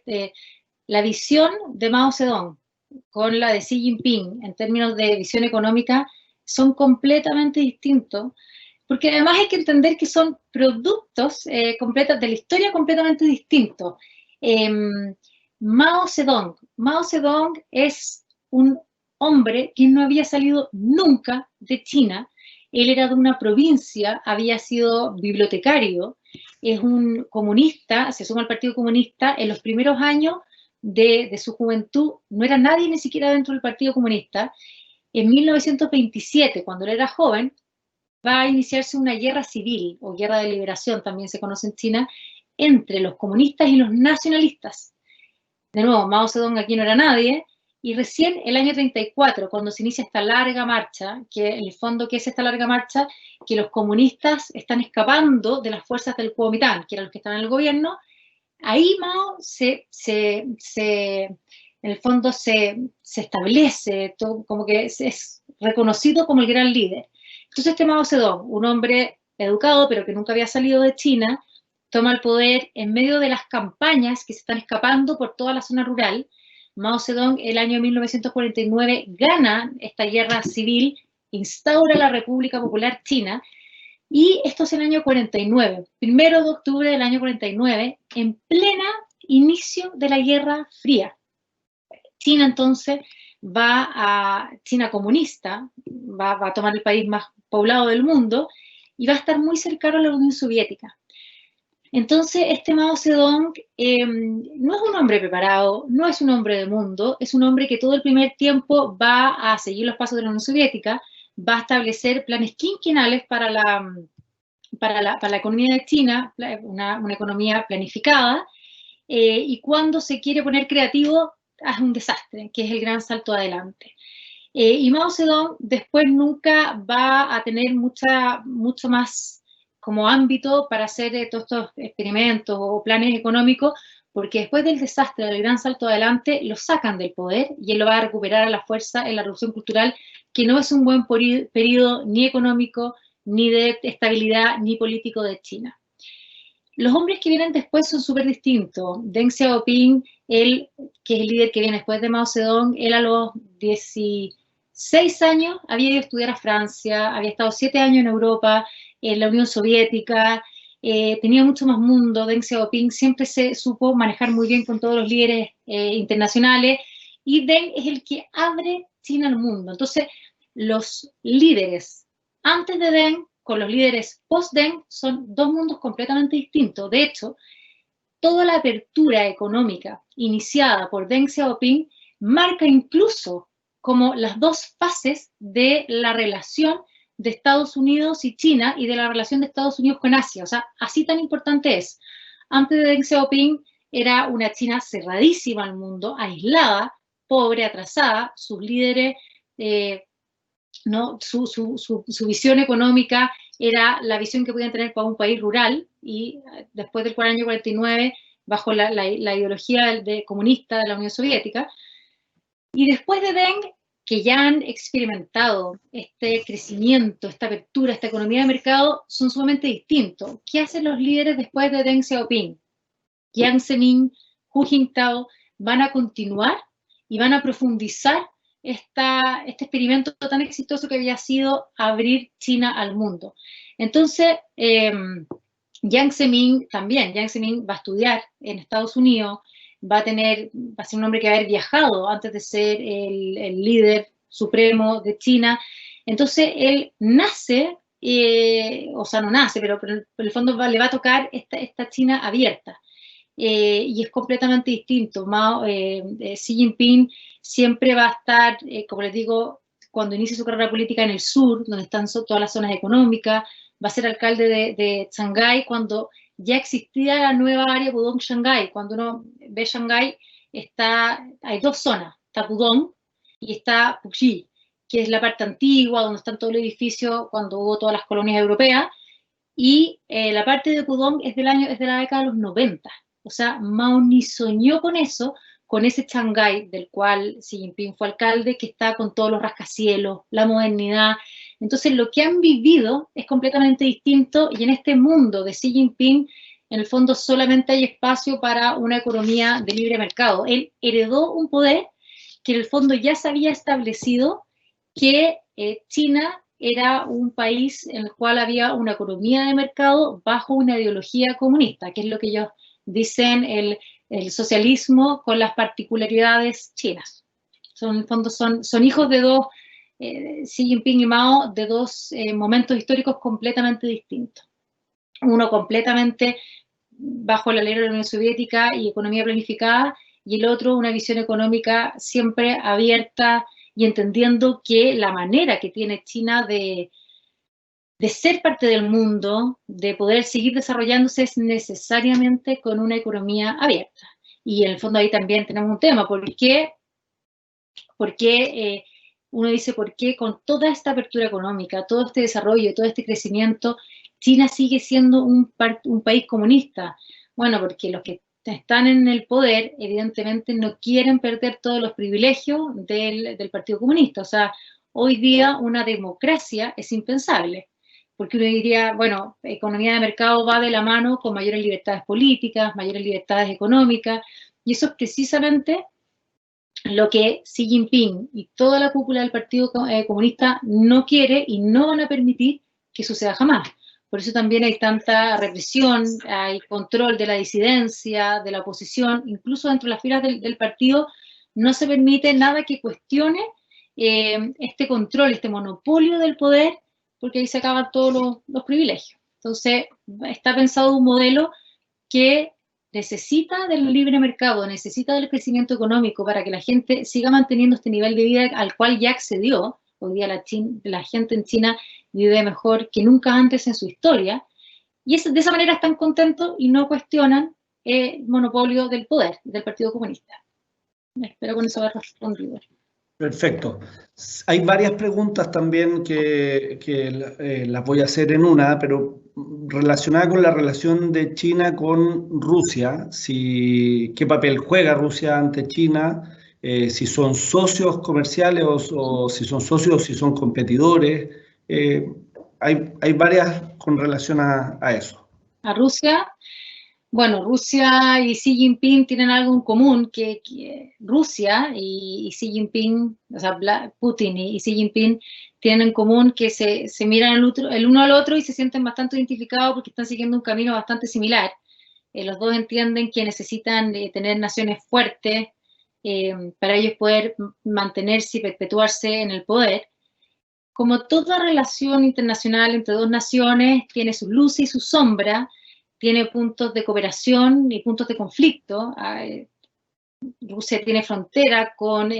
La visión de Mao Zedong con la de Xi Jinping en términos de visión económica son completamente distintos, porque además hay que entender que son productos de la historia completamente distintos. Mao Zedong es un hombre que no había salido nunca de China. Él era de una provincia, había sido bibliotecario, es un comunista, se suma al Partido Comunista. En los primeros años de su juventud no era nadie ni siquiera dentro del Partido Comunista. En 1927, cuando él era joven, va a iniciarse una guerra civil, o guerra de liberación también se conoce en China, entre los comunistas y los nacionalistas. De nuevo, Mao Zedong aquí no era nadie, y recién el año 34, cuando se inicia esta larga marcha, que en el fondo, ¿qué es esta larga marcha? Que los comunistas están escapando de las fuerzas del Kuomintang, que eran los que estaban en el gobierno. Ahí Mao en el fondo se establece, todo, como que es reconocido como el gran líder. Entonces este Mao Zedong, un hombre educado pero que nunca había salido de China, toma el poder en medio de las campañas que se están escapando por toda la zona rural. Mao Zedong, el año 1949, gana esta guerra civil, instaura la República Popular China, y esto es el año 49, 1 de octubre del año 49, en plena inicio de la Guerra Fría. China entonces China comunista, va a tomar el país más poblado del mundo, y va a estar muy cercano a la Unión Soviética. Entonces, este Mao Zedong no es un hombre preparado, no es un hombre de mundo, es un hombre que todo el primer tiempo va a seguir los pasos de la Unión Soviética, va a establecer planes quinquenales para la economía de China, una economía planificada, y cuando se quiere poner creativo, hace un desastre, que es el gran salto adelante. Y Mao Zedong después nunca va a tener mucho más como ámbito para hacer todos estos experimentos o planes económicos, porque después del desastre, del gran salto adelante, lo sacan del poder y él lo va a recuperar a la fuerza en la revolución cultural, que no es un buen periodo ni económico, ni de estabilidad, ni político de China. Los hombres que vienen después son súper distintos. Deng Xiaoping, él, que es el líder que viene después de Mao Zedong, él a los 16 años había ido a estudiar a Francia, había estado 7 años en Europa, en la Unión Soviética, tenía mucho más mundo. Deng Xiaoping siempre se supo manejar muy bien con todos los líderes internacionales, y Deng es el que abre China al mundo. Entonces, los líderes antes de Deng con los líderes post-Deng son dos mundos completamente distintos. De hecho, toda la apertura económica iniciada por Deng Xiaoping marca incluso como las dos fases de la relación de Estados Unidos y China, y de la relación de Estados Unidos con Asia. O sea, así tan importante es. Antes de Deng Xiaoping era una China cerradísima al mundo, aislada, pobre, atrasada. Sus líderes ¿no? Su visión económica era la visión que podían tener para un país rural, y después del año 49, bajo la ideología comunista de la Unión Soviética. Y después de Deng, que ya han experimentado este crecimiento, esta apertura, esta economía de mercado, son sumamente distintos. ¿Qué hacen los líderes después de Deng Xiaoping? Jiang Zemin, Hu Jintao van a continuar y van a profundizar este experimento tan exitoso que había sido abrir China al mundo. Entonces, Jiang Zemin también, Jiang Zemin va a estudiar en Estados Unidos, va a ser un hombre que va a haber viajado antes de ser el líder supremo de China. Entonces, él nace, o sea, no nace, pero en el fondo le va a tocar esta China abierta. Y es completamente distinto. Xi Jinping siempre va a estar, como les digo, cuando inicie su carrera política en el sur, donde están todas las zonas económicas, va a ser alcalde de Shanghái cuando ya existía la nueva área Pudong-Shanghái. Cuando uno ve Shanghái, hay dos zonas, está Pudong y está Puxi, que es la parte antigua, donde están todos los edificios cuando hubo todas las colonias europeas, y la parte de Pudong es de la década de los 90. O sea, Mao ni soñó con eso, con ese Shanghái del cual Xi Jinping fue alcalde, que está con todos los rascacielos, la modernidad. Entonces, lo que han vivido es completamente distinto, y en este mundo de Xi Jinping, en el fondo solamente hay espacio para una economía de libre mercado. Él heredó un poder que en el fondo ya se había establecido, que China era un país en el cual había una economía de mercado bajo una ideología comunista, que es lo que ellos dicen el socialismo con las particularidades chinas. En el fondo son hijos de dos, Xi Jinping y Mao, de dos momentos históricos completamente distintos. Uno completamente bajo la ley de la Unión Soviética y economía planificada, y el otro una visión económica siempre abierta y entendiendo que la manera que tiene China de ser parte del mundo, de poder seguir desarrollándose, es necesariamente con una economía abierta. Y en el fondo ahí también tenemos un tema. ¿Por qué uno dice, por qué con toda esta apertura económica, todo este desarrollo, todo este crecimiento, China sigue siendo un país comunista? Bueno, porque los que están en el poder, evidentemente, no quieren perder todos los privilegios del Partido Comunista. O sea, hoy día una democracia es impensable, porque uno diría, bueno, economía de mercado va de la mano con mayores libertades políticas, mayores libertades económicas, y eso es precisamente lo que Xi Jinping y toda la cúpula del Partido Comunista no quiere y no van a permitir que suceda jamás. Por eso también hay tanta represión, hay control de la disidencia, de la oposición, incluso dentro de las filas del partido no se permite nada que cuestione este control, este monopolio del poder, porque ahí se acaban todos los privilegios. Entonces, está pensado un modelo que necesita del libre mercado, necesita del crecimiento económico para que la gente siga manteniendo este nivel de vida al cual ya accedió. Hoy día la gente en China vive mejor que nunca antes en su historia, y de esa manera están contentos y no cuestionan el monopolio del poder del Partido Comunista. Espero con eso haber respondido.
Perfecto. Hay varias preguntas también que las voy a hacer en una, pero relacionada con la relación de China con Rusia. ¿Qué papel juega Rusia ante China? Si son socios comerciales o si son socios o si son competidores. Hay varias con relación a eso.
A Rusia. Bueno, Rusia y Xi Jinping tienen algo en común, que Rusia y Xi Jinping, o sea, Putin y Xi Jinping tienen en común que se miran el uno al otro y se sienten bastante identificados porque están siguiendo un camino bastante similar. Los dos entienden que necesitan tener naciones fuertes para ellos poder mantenerse y perpetuarse en el poder. Como toda relación internacional entre dos naciones, tiene sus luces y sus sombras, tiene puntos de cooperación y puntos de conflicto. Rusia tiene frontera con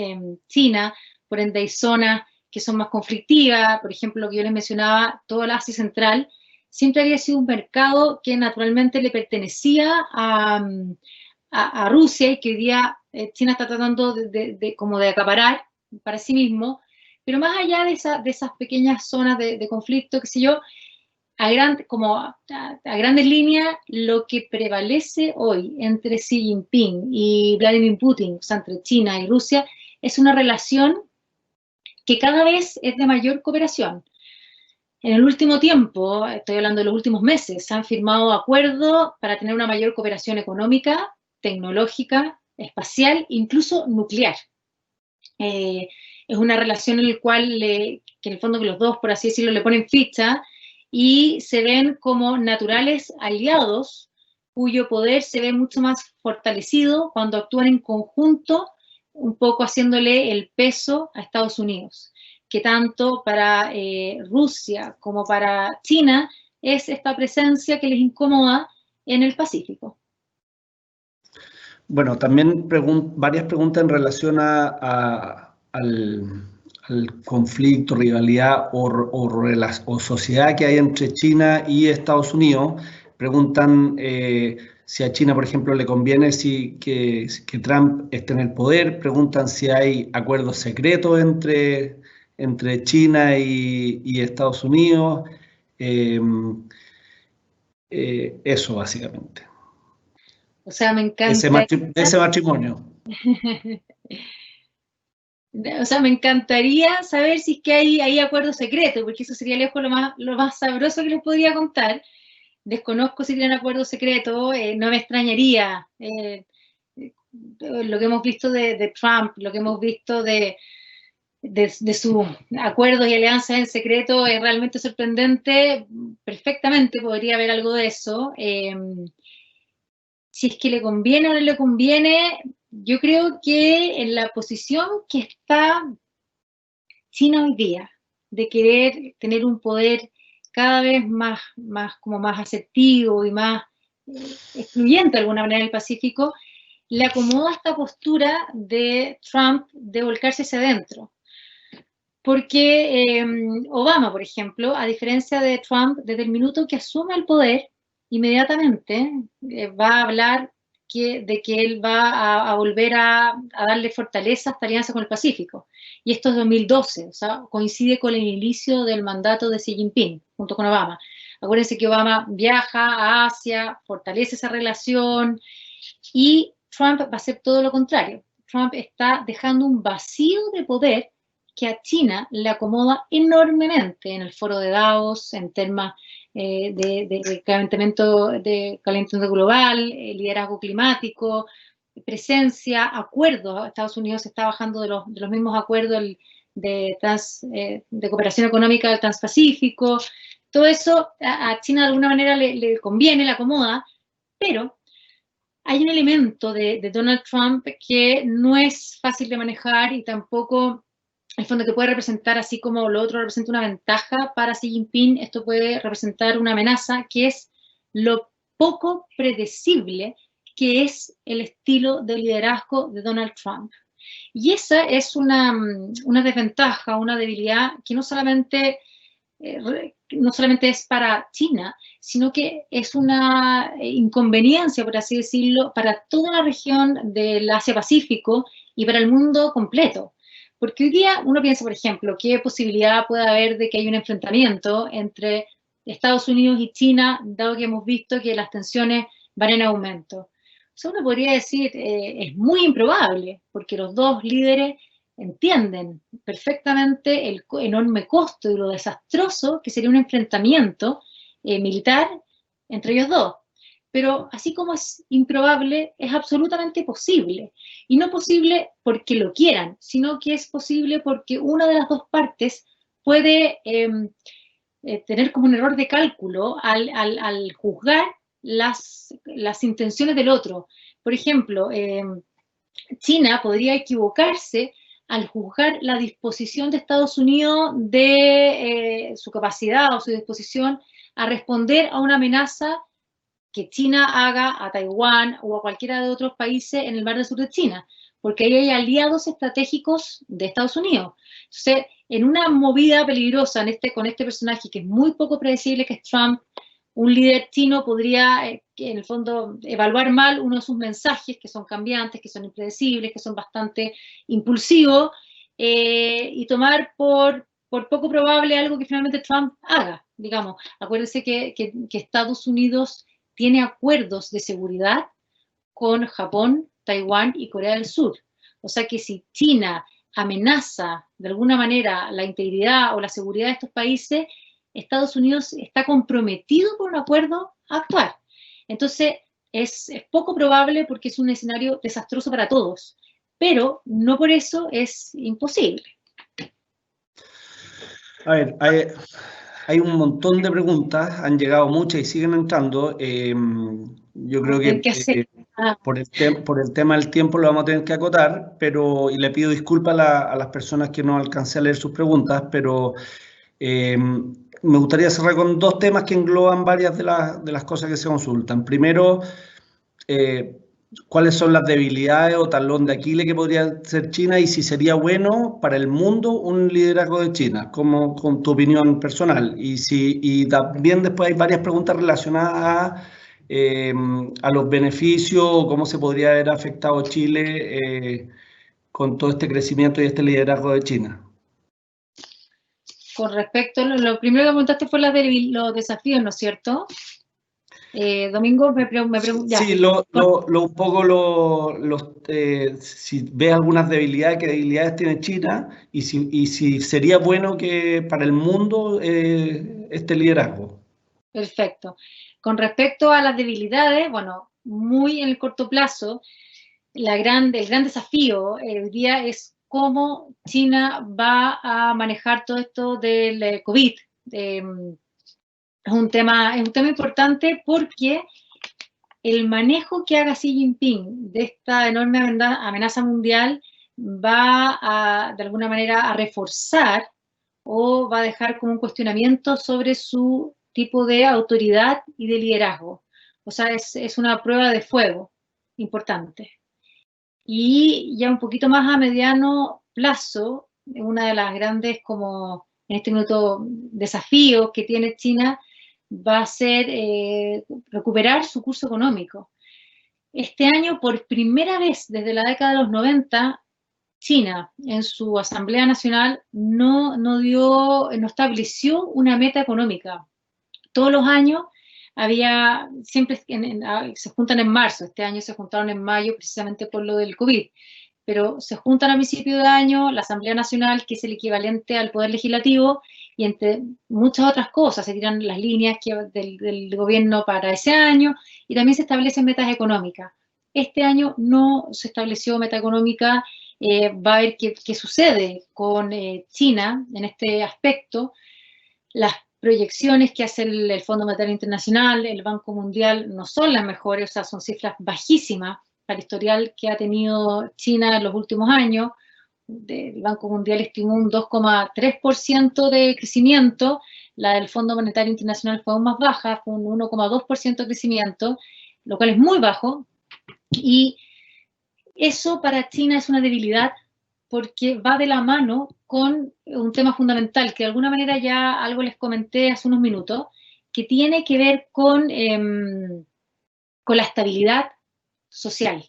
China, por ende hay zonas que son más conflictivas. Por ejemplo, lo que yo les mencionaba, toda la Asia Central siempre había sido un mercado que naturalmente le pertenecía a Rusia, y que hoy día China está tratando como de acaparar para sí mismo, Pero más allá de esas pequeñas zonas de conflicto, qué sé yo, a grandes líneas, lo que prevalece hoy entre Xi Jinping y Vladimir Putin, o sea, entre China y Rusia, es una relación que cada vez es de mayor cooperación. En el último tiempo, estoy hablando de los últimos meses, se han firmado acuerdos para tener una mayor cooperación económica, tecnológica, espacial, incluso nuclear. Es una relación en la cual, que en el fondo que los dos, por así decirlo, le ponen ficha y se ven como naturales aliados cuyo poder se ve mucho más fortalecido cuando actúan en conjunto, un poco haciéndole el peso a Estados Unidos, que tanto para Rusia como para China es esta presencia que les incomoda en el Pacífico.
Bueno, también varias preguntas en relación al conflicto, rivalidad o sociedad que hay entre China y Estados Unidos. Preguntan si a China, por ejemplo, le conviene que Trump esté en el poder. Preguntan si hay acuerdos secretos entre China y Estados Unidos. Eso, básicamente.
O sea, me encanta.
Ese matrimonio.
O sea, me encantaría saber si es que hay acuerdos secretos, porque eso sería lejos lo más sabroso que les podría contar. Desconozco si tienen acuerdos secretos, no me extrañaría. Lo que hemos visto de Trump, lo que hemos visto de sus acuerdos y alianzas en secreto es realmente sorprendente. Perfectamente podría haber algo de eso. Si es que le conviene o no le conviene, yo creo que en la posición que está China hoy día, de querer tener un poder cada vez más asertivo y más excluyente de alguna manera en el Pacífico, le acomoda esta postura de Trump de volcarse hacia adentro. Porque Obama, por ejemplo, a diferencia de Trump, desde el minuto que asume el poder, inmediatamente va a hablar de que él va a volver a darle fortaleza a esta alianza con el Pacífico. Y esto es 2012, o sea, coincide con el inicio del mandato de Xi Jinping, junto con Obama. Acuérdense que Obama viaja a Asia, fortalece esa relación, y Trump va a hacer todo lo contrario. Trump está dejando un vacío de poder que a China le acomoda enormemente en el foro de Davos, en temas de calentamiento global, liderazgo climático, presencia, acuerdos. Estados Unidos está bajando de los mismos acuerdos de cooperación económica del Transpacífico. Todo eso a China de alguna manera le conviene, le acomoda, pero hay un elemento de Donald Trump que no es fácil de manejar y tampoco, en el fondo, que puede representar, así como lo otro representa una ventaja para Xi Jinping, esto puede representar una amenaza, que es lo poco predecible que es el estilo de liderazgo de Donald Trump. Y esa es una desventaja, una debilidad que no solamente es para China, sino que es una inconveniencia, por así decirlo, para toda la región del Asia-Pacífico y para el mundo completo. Porque hoy día uno piensa, por ejemplo, qué posibilidad puede haber de que haya un enfrentamiento entre Estados Unidos y China, dado que hemos visto que las tensiones van en aumento. O sea, uno podría decir, es muy improbable, porque los dos líderes entienden perfectamente el enorme costo y lo desastroso que sería un enfrentamiento militar entre ellos dos. Pero así como es improbable, es absolutamente posible. Y no posible porque lo quieran, sino que es posible porque una de las dos partes puede tener como un error de cálculo al juzgar las intenciones del otro. Por ejemplo, China podría equivocarse al juzgar la disposición de Estados Unidos de su capacidad o su disposición a responder a una amenaza que China haga a Taiwán o a cualquiera de otros países en el mar del sur de China, porque ahí hay aliados estratégicos de Estados Unidos. Entonces, en una movida peligrosa con este personaje que es muy poco predecible, que es Trump, un líder chino podría, en el fondo, evaluar mal uno de sus mensajes, que son cambiantes, que son impredecibles, que son bastante impulsivos, y tomar por poco probable algo que finalmente Trump haga, digamos. Acuérdense que Estados Unidos tiene acuerdos de seguridad con Japón, Taiwán y Corea del Sur. O sea que si China amenaza de alguna manera la integridad o la seguridad de estos países, Estados Unidos está comprometido por un acuerdo a actuar. Entonces, es poco probable porque es un escenario desastroso para todos, pero no por eso es imposible.
A ver, hay un montón de preguntas, han llegado muchas y siguen entrando. Yo creo que por el tema del tiempo lo vamos a tener que acotar, y le pido disculpas a las personas que no alcancé a leer sus preguntas, pero me gustaría cerrar con dos temas que engloban varias de las cosas que se consultan. Primero, cuáles son las debilidades o talón de Aquiles que podría ser China y si sería bueno para el mundo un liderazgo de China, con tu opinión personal. Y también después hay varias preguntas relacionadas a los beneficios o cómo se podría haber afectado Chile con todo este crecimiento y este liderazgo de China.
Con respecto, lo primero que preguntaste fue los desafíos, ¿no es cierto? Domingo me pregunta.
Sí, un poco si ves algunas debilidades, qué debilidades tiene China y si sería bueno que para el mundo este liderazgo.
Perfecto. Con respecto a las debilidades, bueno, muy en el corto plazo, el gran desafío hoy día es cómo China va a manejar todo esto del COVID. Es un tema importante porque el manejo que haga Xi Jinping de esta enorme amenaza mundial va de alguna manera a reforzar o va a dejar como un cuestionamiento sobre su tipo de autoridad y de liderazgo. O sea, es una prueba de fuego importante. Y ya un poquito más a mediano plazo, una de las grandes, como en este minuto, desafíos que tiene China va a ser recuperar su curso económico. Este año, por primera vez desde la década de los 90, China en su Asamblea Nacional no estableció una meta económica. Todos los años siempre se juntan en marzo, este año se juntaron en mayo precisamente por lo del COVID, pero se juntan a principio de año la Asamblea Nacional, que es el equivalente al Poder Legislativo, y entre muchas otras cosas se tiran las líneas del gobierno para ese año y también se establecen metas económicas. Este año no se estableció meta económica, va a ver qué sucede con China en este aspecto. Las proyecciones que hace el Fondo Monetario Internacional, el Banco Mundial, no son las mejores, o sea, son cifras bajísimas para el historial que ha tenido China en los últimos años. El Banco Mundial estimó un 2,3% de crecimiento, la del Fondo Monetario Internacional fue aún más baja, fue un 1,2% de crecimiento, lo cual es muy bajo, y eso para China es una debilidad porque va de la mano con un tema fundamental, que de alguna manera ya algo les comenté hace unos minutos, que tiene que ver con la estabilidad social.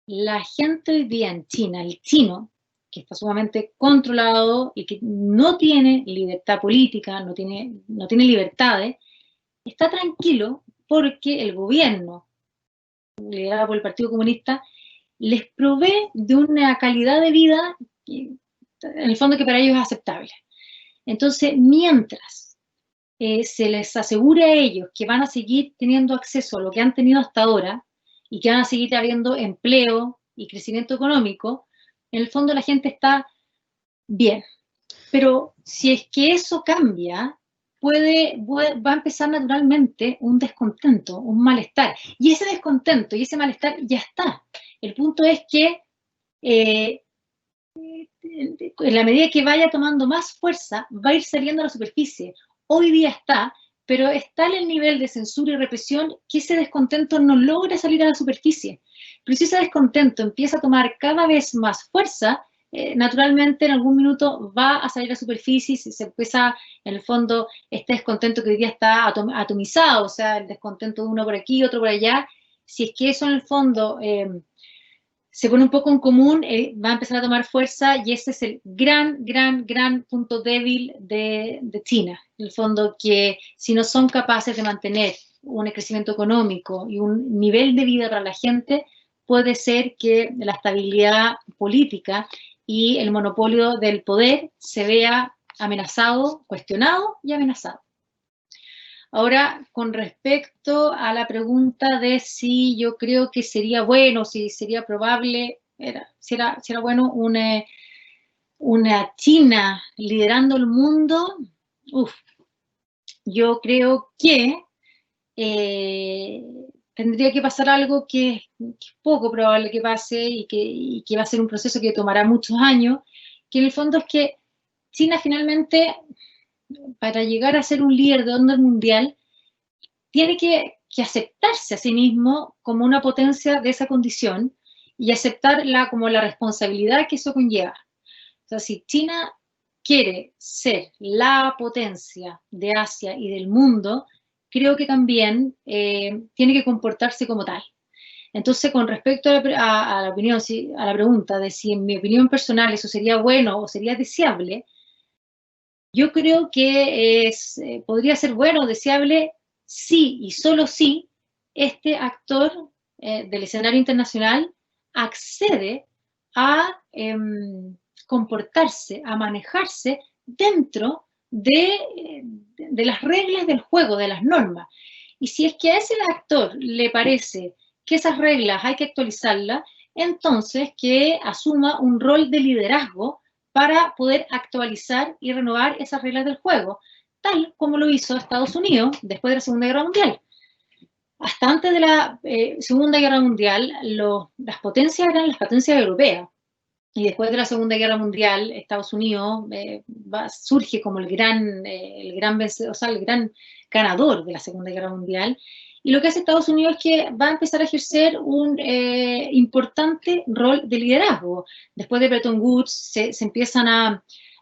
La gente hoy día en China, el chino, que está sumamente controlado y que no tiene libertad política, no tiene libertades, está tranquilo porque el gobierno, liderado por el Partido Comunista, les provee de una calidad de vida que, en el fondo, que para ellos es aceptable. Entonces, mientras se les asegure a ellos que van a seguir teniendo acceso a lo que han tenido hasta ahora y que van a seguir habiendo empleo y crecimiento económico, en el fondo la gente está bien. Pero si es que eso cambia, va a empezar naturalmente un descontento, un malestar. Y ese descontento y ese malestar ya está. El punto es que en la medida que vaya tomando más fuerza, va a ir saliendo a la superficie. Hoy día está, pero está en el nivel de censura y represión que ese descontento no logra salir a la superficie. Pero si ese descontento empieza a tomar cada vez más fuerza, naturalmente en algún minuto va a salir a la superficie y se empieza, en el fondo, este descontento que hoy día está atomizado, o sea, el descontento de uno por aquí, otro por allá. Si es que eso en el fondo se pone un poco en común, va a empezar a tomar fuerza, y ese es el gran punto débil de China. En el fondo, que si no son capaces de mantener un crecimiento económico y un nivel de vida para la gente, puede ser que la estabilidad política y el monopolio del poder se vea amenazado, cuestionado y amenazado. Ahora, con respecto a la pregunta de si yo creo que sería bueno, si sería probable, si era bueno una China liderando el mundo, yo creo que tendría que pasar algo que es poco probable que pase y que va a ser un proceso que tomará muchos años, que en el fondo es que China finalmente, para llegar a ser un líder de orden mundial, tiene que aceptarse a sí mismo como una potencia de esa condición y aceptarla como la responsabilidad que eso conlleva. O sea, si China quiere ser la potencia de Asia y del mundo, creo que también tiene que comportarse como tal. Entonces, con respecto a la opinión, a la pregunta de si en mi opinión personal eso sería bueno o sería deseable, yo creo que podría ser bueno o deseable sí y solo si este actor del escenario internacional accede a comportarse, a manejarse dentro de las reglas del juego, de las normas. Y si es que a ese actor le parece que esas reglas hay que actualizarlas, entonces que asuma un rol de liderazgo para poder actualizar y renovar esas reglas del juego, tal como lo hizo Estados Unidos después de la Segunda Guerra Mundial. Hasta antes de la Segunda Guerra Mundial, las potencias eran las potencias europeas. Y después de la Segunda Guerra Mundial, Estados Unidos surge como el gran vencedor, o sea, el gran ganador de la Segunda Guerra Mundial. Y lo que hace Estados Unidos es que va a empezar a ejercer un importante rol de liderazgo. Después de Bretton Woods se empiezan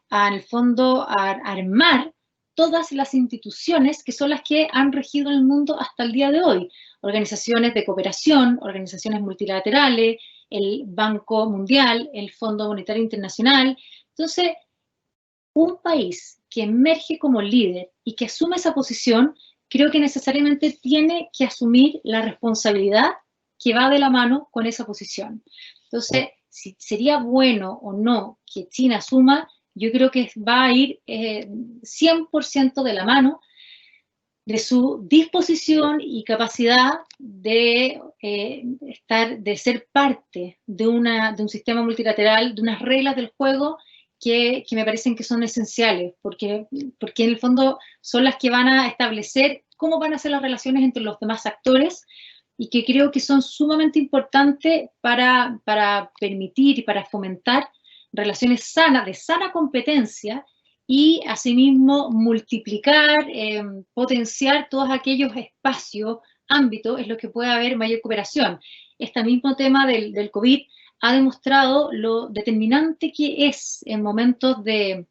en el fondo, a armar todas las instituciones que son las que han regido el mundo hasta el día de hoy. Organizaciones de cooperación, organizaciones multilaterales, el Banco Mundial, el Fondo Monetario Internacional. Entonces, un país que emerge como líder y que asume esa posición, creo que necesariamente tiene que asumir la responsabilidad que va de la mano con esa posición. Entonces, si sería bueno o no que China asuma, yo creo que va a ir 100% de la mano de su disposición y capacidad de ser parte de un sistema multilateral, de unas reglas del juego que me parecen que son esenciales, porque en el fondo son las que van a establecer cómo van a ser las relaciones entre los demás actores, y que creo que son sumamente importantes para permitir y para fomentar relaciones sanas, de sana competencia, y asimismo multiplicar, potenciar todos aquellos espacios, ámbitos en los que pueda haber mayor cooperación. Este mismo tema del COVID ha demostrado lo determinante que es en momentos de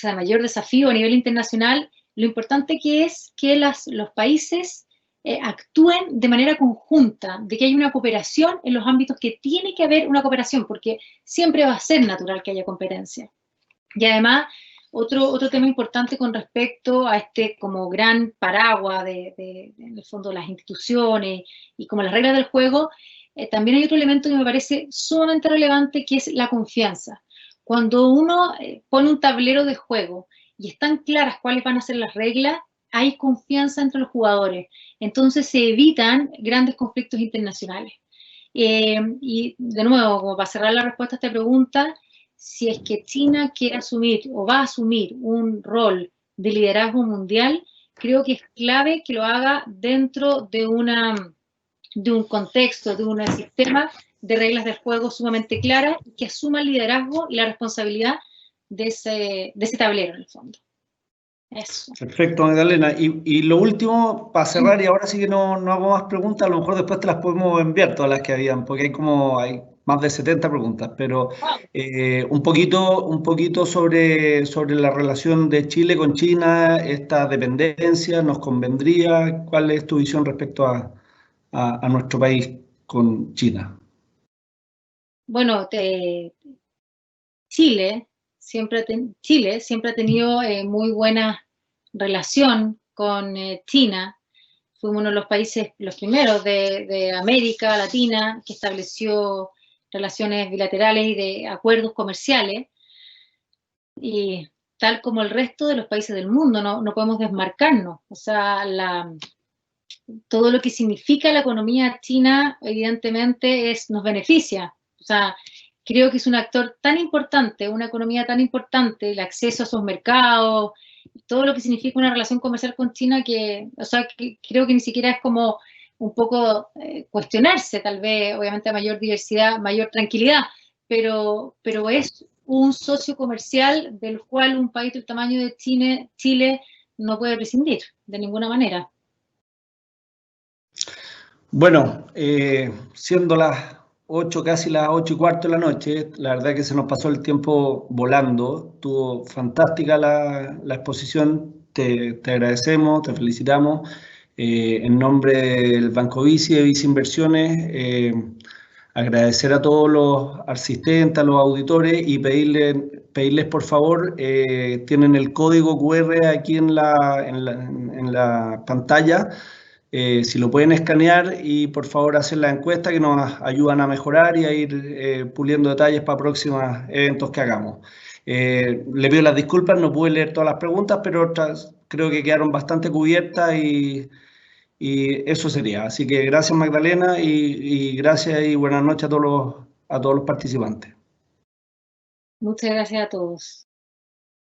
mayor desafío a nivel internacional, lo importante que es que los países actúen de manera conjunta, de que haya una cooperación en los ámbitos que tiene que haber una cooperación, porque siempre va a ser natural que haya competencia. Y además, otro tema importante con respecto a este como gran paraguas en el fondo, las instituciones y como las reglas del juego, también hay otro elemento que me parece sumamente relevante, que es la confianza. Cuando uno pone un tablero de juego y están claras cuáles van a ser las reglas, hay confianza entre los jugadores. Entonces se evitan grandes conflictos internacionales. Y de nuevo, como para cerrar la respuesta a esta pregunta, si es que China quiere asumir o va a asumir un rol de liderazgo mundial, creo que es clave que lo haga dentro de un contexto, de un sistema de reglas del juego sumamente claras, y que asuma el liderazgo y la responsabilidad de ese tablero, en el fondo. Eso.
Perfecto, Magdalena. Y lo último, para cerrar, y ahora sí que no hago más preguntas, a lo mejor después te las podemos enviar todas las que habían, porque hay más de 70 preguntas, pero un poquito sobre la relación de Chile con China, esta dependencia, ¿nos convendría? ¿Cuál es tu visión respecto a nuestro país con China?
bueno, Chile siempre ha tenido muy buena relación con China. Fuimos uno de los países, los primeros de América Latina, que estableció relaciones bilaterales y de acuerdos comerciales. Y tal como el resto de los países del mundo, no podemos desmarcarnos. O sea, todo lo que significa la economía china, evidentemente, nos beneficia. O sea, creo que es un actor tan importante, una economía tan importante, el acceso a esos mercados, todo lo que significa una relación comercial con China, o sea, que creo que ni siquiera es como un poco cuestionarse, tal vez, obviamente, a mayor diversidad, mayor tranquilidad, pero es un socio comercial del cual un país del tamaño de Chile no puede prescindir de ninguna manera.
Bueno, siendo las 8, casi las 8:15 de la noche, la verdad que se nos pasó el tiempo volando. Estuvo fantástica la exposición, te agradecemos, te felicitamos. En nombre del Banco Vici, de Vici Inversiones, agradecer a todos los asistentes, a los auditores y pedirles por favor, tienen el código QR aquí en la pantalla. Si lo pueden escanear y por favor hacer la encuesta que nos ayudan a mejorar y a ir puliendo detalles para próximos eventos que hagamos. Le pido las disculpas, no pude leer todas las preguntas, pero otras creo que quedaron bastante cubiertas y eso sería. Así que gracias Magdalena y gracias y buenas noches a todos los participantes.
Muchas gracias a todos.